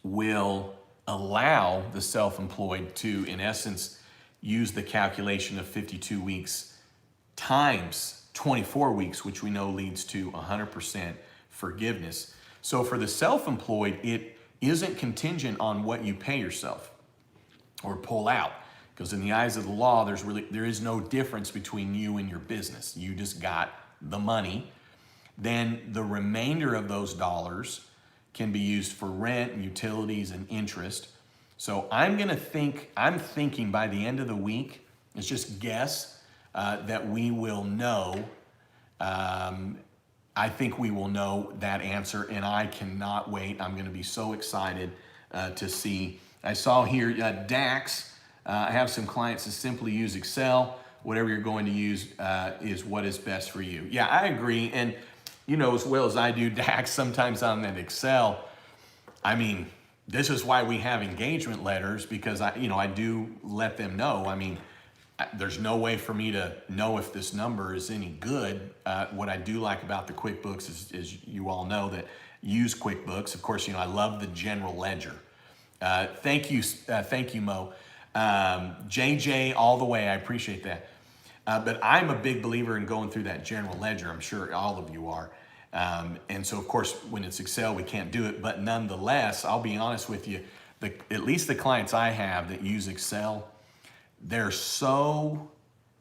S2: will allow the self-employed to, in essence, use the calculation of 52 weeks times 24 weeks, which we know leads to 100% forgiveness. So for the self-employed, it isn't contingent on what you pay yourself or pull out. Because in the eyes of the law, there is no difference between you and your business. You just got the money. Then the remainder of those dollars can be used for rent, utilities, and interest. So I'm thinking by the end of the week, it's just guess, that we will know. I think we will know that answer, and I cannot wait. I'm going to be so excited to see. I saw here Dax. I have some clients that simply use Excel. Whatever you're going to use is what is best for you. Yeah, I agree. And you know as well as I do, Dax, sometimes on that Excel, I mean, this is why we have engagement letters, because I do let them know. I mean, there's no way for me to know if this number is any good. What I do like about the QuickBooks is you all know that use QuickBooks. Of course, I love the general ledger. Thank you, Mo. JJ, all the way, I appreciate that. But I'm a big believer in going through that general ledger. I'm sure all of you are. And so, of course, when it's Excel, we can't do it. But nonetheless, I'll be honest with you, at least the clients I have that use Excel, they're so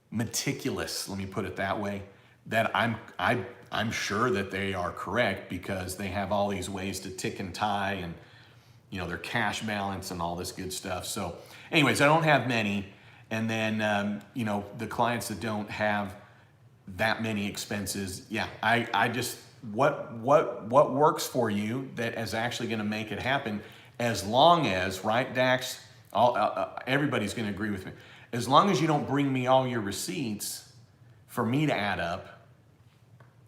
S2: meticulous, let me put it that way, that I'm sure that they are correct because they have all these ways to tick and tie and their cash balance and all this good stuff. So anyways, I don't have many. And then, the clients that don't have that many expenses, yeah, I just, what works for you that is actually going to make it happen, as long as, right, Dax, everybody's going to agree with me, as long as you don't bring me all your receipts for me to add up,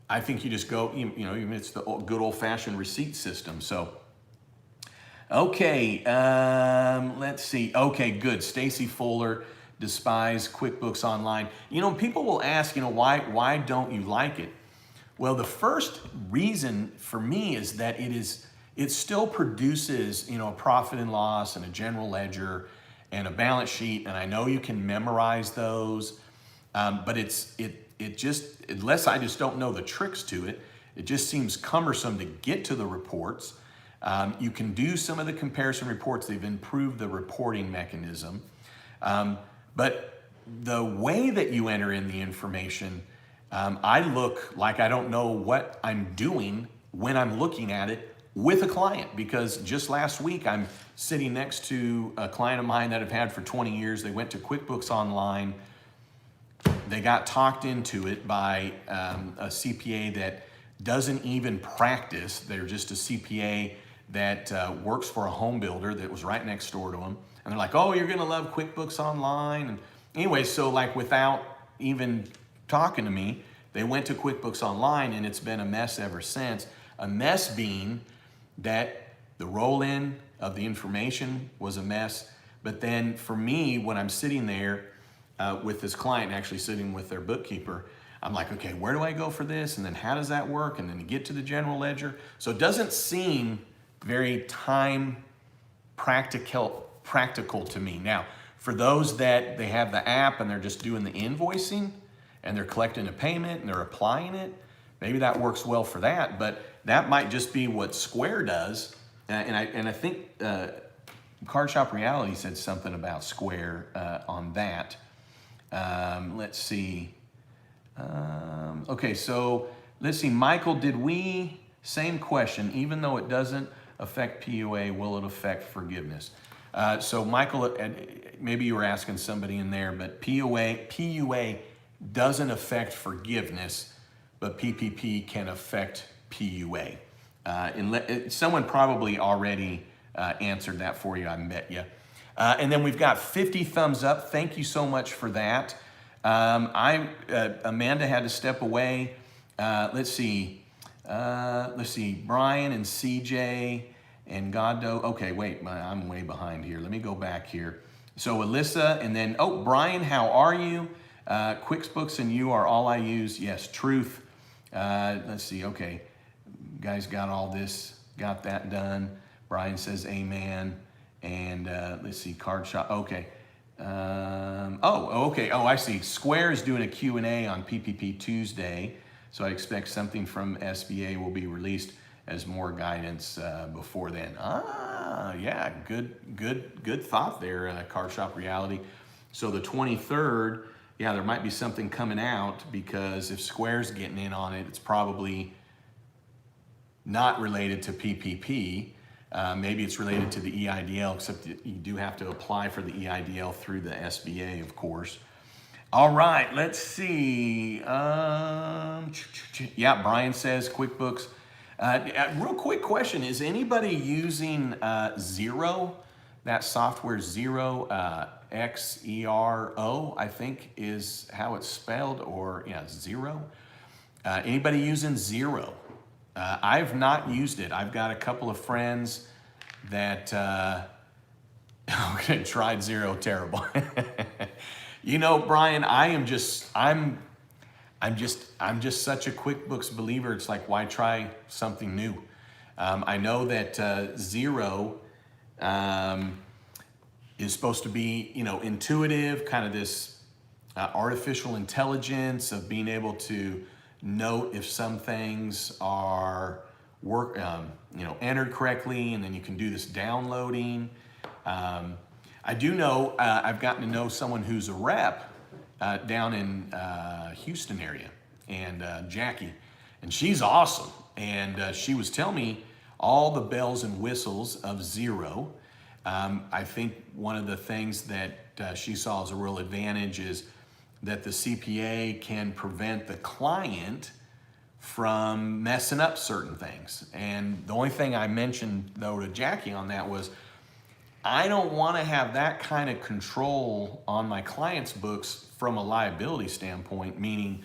S2: I think you just go, even it's the good old-fashioned receipt system. So, okay, let's see. Okay, good. Stacy Fuller, despise QuickBooks Online. People will ask, why don't you like it? Well, the first reason for me is that it still produces, a profit and loss and a general ledger and a balance sheet, and I know you can memorize those, but it just, unless I just don't know the tricks to it, it just seems cumbersome to get to the reports. You can do some of the comparison reports. They've improved the reporting mechanism. But the way that you enter in the information, I look like I don't know what I'm doing when I'm looking at it with a client, because just last week I'm sitting next to a client of mine that I've had for 20 years. They went to QuickBooks Online. They got talked into it by a CPA that doesn't even practice. They're just a CPA that works for a home builder that was right next door to them. And they're like, oh, you're gonna love QuickBooks Online. And anyway, so without even talking to me, they went to QuickBooks Online, and it's been a mess ever since. A mess being that the roll-in of the information was a mess. But then for me, when I'm sitting there with this client, actually sitting with their bookkeeper, I'm like, okay, where do I go for this? And then how does that work? And then to get to the general ledger. So it doesn't seem very time practical to me. Now, for those that they have the app and they're just doing the invoicing and they're collecting a payment and they're applying it, maybe that works well for that, but that might just be what Square does. And I think Card Shop Reality said something about Square on that. Let's see. Okay, so let's see. Michael, same question, even though it doesn't affect PUA, will it affect forgiveness? So Michael, maybe you were asking somebody in there, but PUA doesn't affect forgiveness, but PPP can affect PUA. Someone probably already answered that for you, I bet you. And then we've got 50 thumbs up. Thank you so much for that. Amanda had to step away. Let's see, Brian and CJ and Goddo. Okay, wait, I'm way behind here. Let me go back here. So Alyssa, and then, Brian, how are you? QuickBooks and you are all I use. Yes, truth. Let's see, okay. Guys got all this, got that done. Brian says amen. And let's see, Card Shop, okay. Okay, I see. Square is doing a Q&A on PPP Tuesday, so I expect something from SBA will be released as more guidance before then. Yeah, good thought there, Card Shop Reality. So the 23rd, yeah, there might be something coming out, because if Square's getting in on it, it's probably not related to PPP. Maybe it's related to the EIDL, except you do have to apply for the EIDL through the SBA, of course. All right, let's see. Yeah, Brian says QuickBooks. Real quick question, is anybody using Xero? That software Xero, Xero, I think is how it's spelled, or yeah, Xero. Anybody using Xero? I've not used it. I've got a couple of friends that tried Xero, terrible. Brian, I'm just such a QuickBooks believer. It's like, why try something new? I know that Xero is supposed to be, intuitive, kind of this artificial intelligence of being able to note if some things are entered correctly, and then you can do this downloading. I do know I've gotten to know someone who's a rep down in Houston area, and Jackie, and she's awesome. And she was telling me all the bells and whistles of Xero. I think one of the things that she saw as a real advantage is that the CPA can prevent the client from messing up certain things. And the only thing I mentioned though to Jackie on that was, I don't want to have that kind of control on my client's books from a liability standpoint, meaning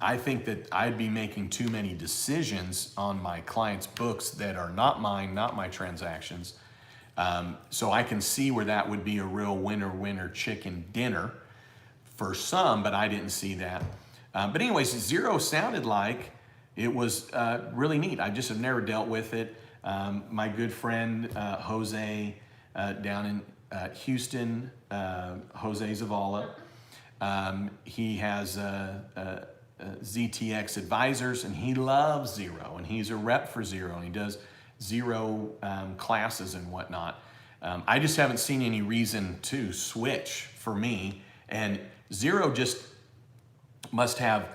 S2: I think that I'd be making too many decisions on my client's books that are not mine, not my transactions. So I can see where that would be a real winner chicken dinner for some, but I didn't see that. But anyways, Xero sounded like it was really neat. I just have never dealt with it. My good friend Jose down in Houston, Jose Zavala, he has ZTX Advisors, and he loves Xero, and he's a rep for Xero, and he does Xero classes and whatnot. I just haven't seen any reason to switch for me, and Xero just must have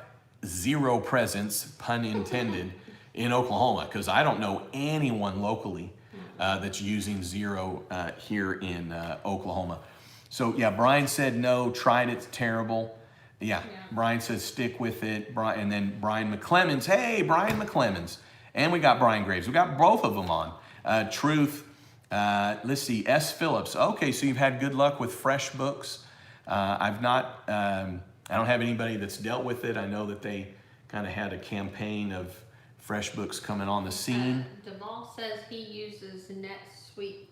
S2: zero presence, pun intended, in Oklahoma, because I don't know anyone locally that's using Xero here in Oklahoma. So yeah, Brian said no, tried it, it's terrible. Yeah, Brian says stick with it. And then Brian McClemens, hey, Brian McClemens. And we got Brian Graves. We got both of them on. Truth, let's see, S. Phillips. Okay, so you've had good luck with FreshBooks. I've not, I don't have anybody that's dealt with it. I know that they kind of had a campaign of FreshBooks coming on the scene.
S1: Deval says he uses NetSuite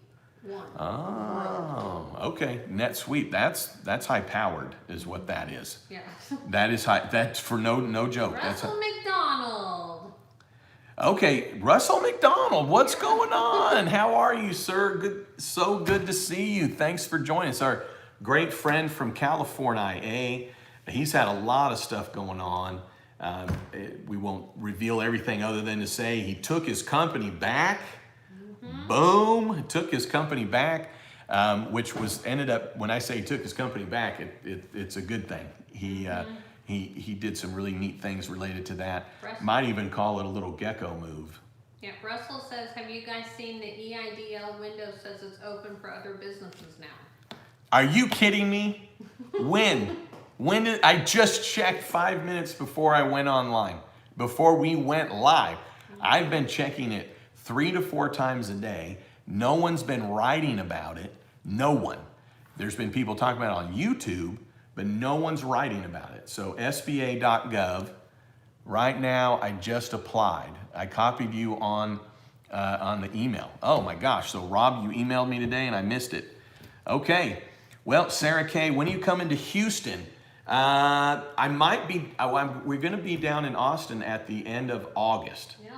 S1: 1.
S2: Oh, okay. NetSuite. That's high powered, is what that is.
S1: Yeah.
S2: That is high. That's for no joke.
S1: Russell McDonald.
S2: Okay, Russell McDonald. What's going on? How are you, sir? Good. So good to see you. Thanks for joining us. Our great friend from California. He's had a lot of stuff going on. We won't reveal everything other than to say he took his company back. Boom, took his company back, which was ended up, when I say he took his company back, it's a good thing. He did some really neat things related to that.
S1: Russell.
S2: Might even call it a little gecko move.
S1: Yeah, Russell says, have you guys seen the EIDL window says it's open for other businesses now?
S2: Are you kidding me? When? When did I just checked 5 minutes before I went online, before we went live? I've been checking it 3 to 4 times a day. No one's been writing about it. No one. There's been people talking about it on YouTube, but no one's writing about it. So SBA.gov, right now I just applied. I copied you on the email. Oh my gosh, so Rob, you emailed me today and I missed it. Okay, well, Sarah Kay, when are you coming to Houston? I might be, we're gonna be down in Austin at the end of August.
S1: Yeah.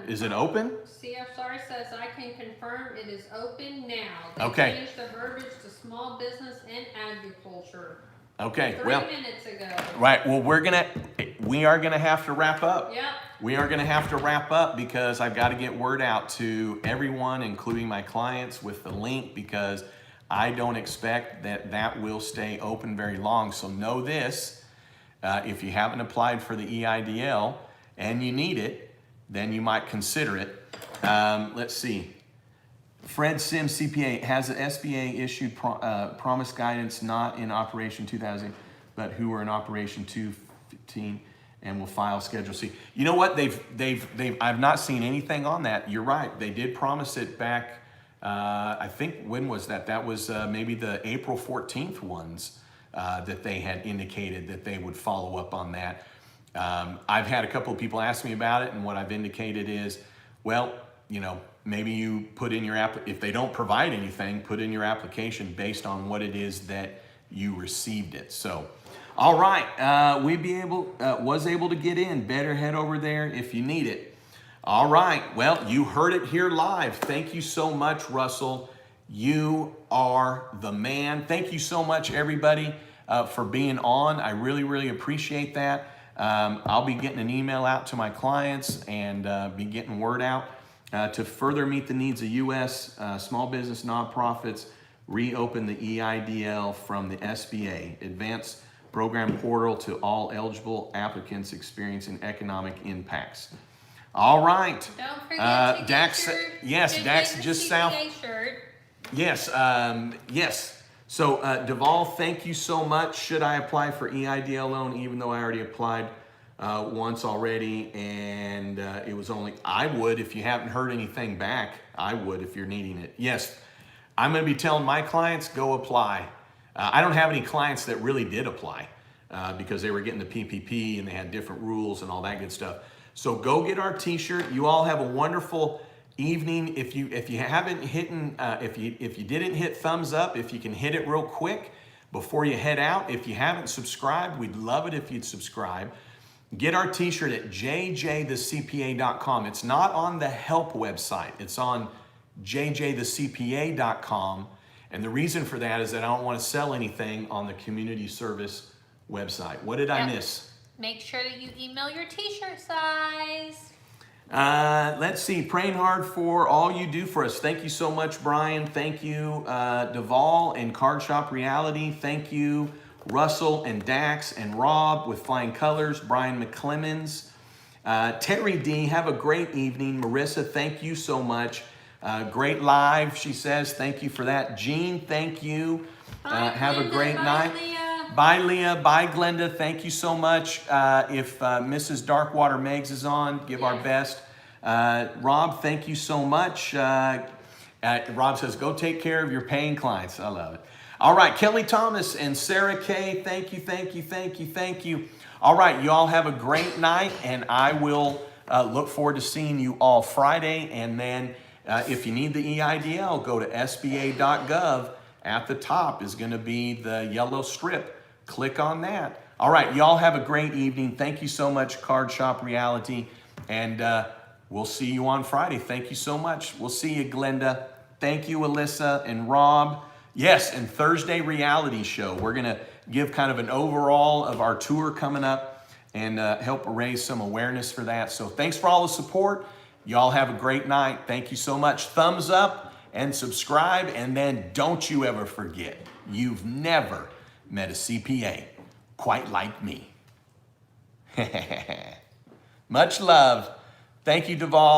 S2: Is it open?
S1: CFR says I can confirm it is open now. They
S2: Okay.
S1: changed the verbiage to small business and agriculture.
S2: Okay,
S1: 3
S2: well,
S1: minutes ago.
S2: right, well, we are gonna have to wrap up.
S1: Yep.
S2: We are gonna have to wrap up because I've got to get word out to everyone, including my clients, with the link, because I don't expect that will stay open very long. So know this, if you haven't applied for the EIDL and you need it, then you might consider it. Let's see. Fred Sims, CPA, has the SBA issued promise guidance not in Operation 2000, but who are in Operation 215 and will file Schedule C. You know what? I've not seen anything on that. You're right. They did promise it back. I think, when was that? That was maybe the April 14th ones that they had indicated that they would follow up on that. I've had a couple of people ask me about it, and what I've indicated is, well, maybe you put in your if they don't provide anything, put in your application based on what it is that you received it. So, all right, was able to get in. Better head over there if you need it. All right. Well, you heard it here live. Thank you so much, Russell. You are the man. Thank you so much, everybody, for being on. I really, really appreciate that. I'll be getting an email out to my clients and be getting word out to further meet the needs of U.S. Small business nonprofits. Reopen the EIDL from the SBA, Advanced Program Portal, to all eligible applicants experiencing economic impacts. All right.
S1: Don't forget to
S2: Dax,
S1: get your
S2: yes,
S1: Good
S2: Dax
S1: Business
S2: just south.
S1: CPA shirt.
S2: Yes, yes. So Duvall, thank you so much. Should I apply for EIDL loan, even though I already applied once already, and it was only, I would, if you haven't heard anything back, I would if you're needing it. Yes, I'm going to be telling my clients, go apply. I don't have any clients that really did apply because they were getting the PPP and they had different rules and all that good stuff. So go get our t-shirt. You all have a wonderful evening. If you haven't if you didn't hit thumbs up, if you can hit it real quick before you head out. If you haven't subscribed, we'd love it if you'd subscribe. Get our t-shirt at jjthecpa.com. It's not on the help website. It's on jjthecpa.com. And the reason for that is that I don't want to sell anything on the community service website. What did I miss?
S1: Make sure that you email your t-shirt size.
S2: Let's see. Praying hard for all you do for us. Thank you so much, Brian. Thank you, Duvall and Card Shop Reality. Thank you, Russell and Dax and Rob with Flying Colors. Brian McClemens. Terry D, have a great evening. Marissa, thank you so much. Great live, she says. Thank you for that. Jean, thank you. Have a great night.
S1: Leah.
S2: Bye, Leah. Bye, Glenda. Thank you so much. If Mrs. Darkwater Megs is on, give our best. Rob, thank you so much. Rob says, go take care of your paying clients. I love it. All right, Kelly Thomas and Sarah Kay, thank you, thank you, thank you, thank you. All right, you all have a great night, and I will look forward to seeing you all Friday. And then if you need the EIDL, go to sba.gov. At the top is going to be the yellow strip. Click on that. All right, y'all have a great evening. Thank you so much, Card Shop Reality. And we'll see you on Friday. Thank you so much. We'll see you, Glenda. Thank you, Alyssa and Rob. Yes, and Thursday reality show. We're going to give kind of an overall of our tour coming up and help raise some awareness for that. So thanks for all the support. Y'all have a great night. Thank you so much. Thumbs up and subscribe. And then don't you ever forget, you've never met a CPA quite like me. Much love. Thank you, Duvall.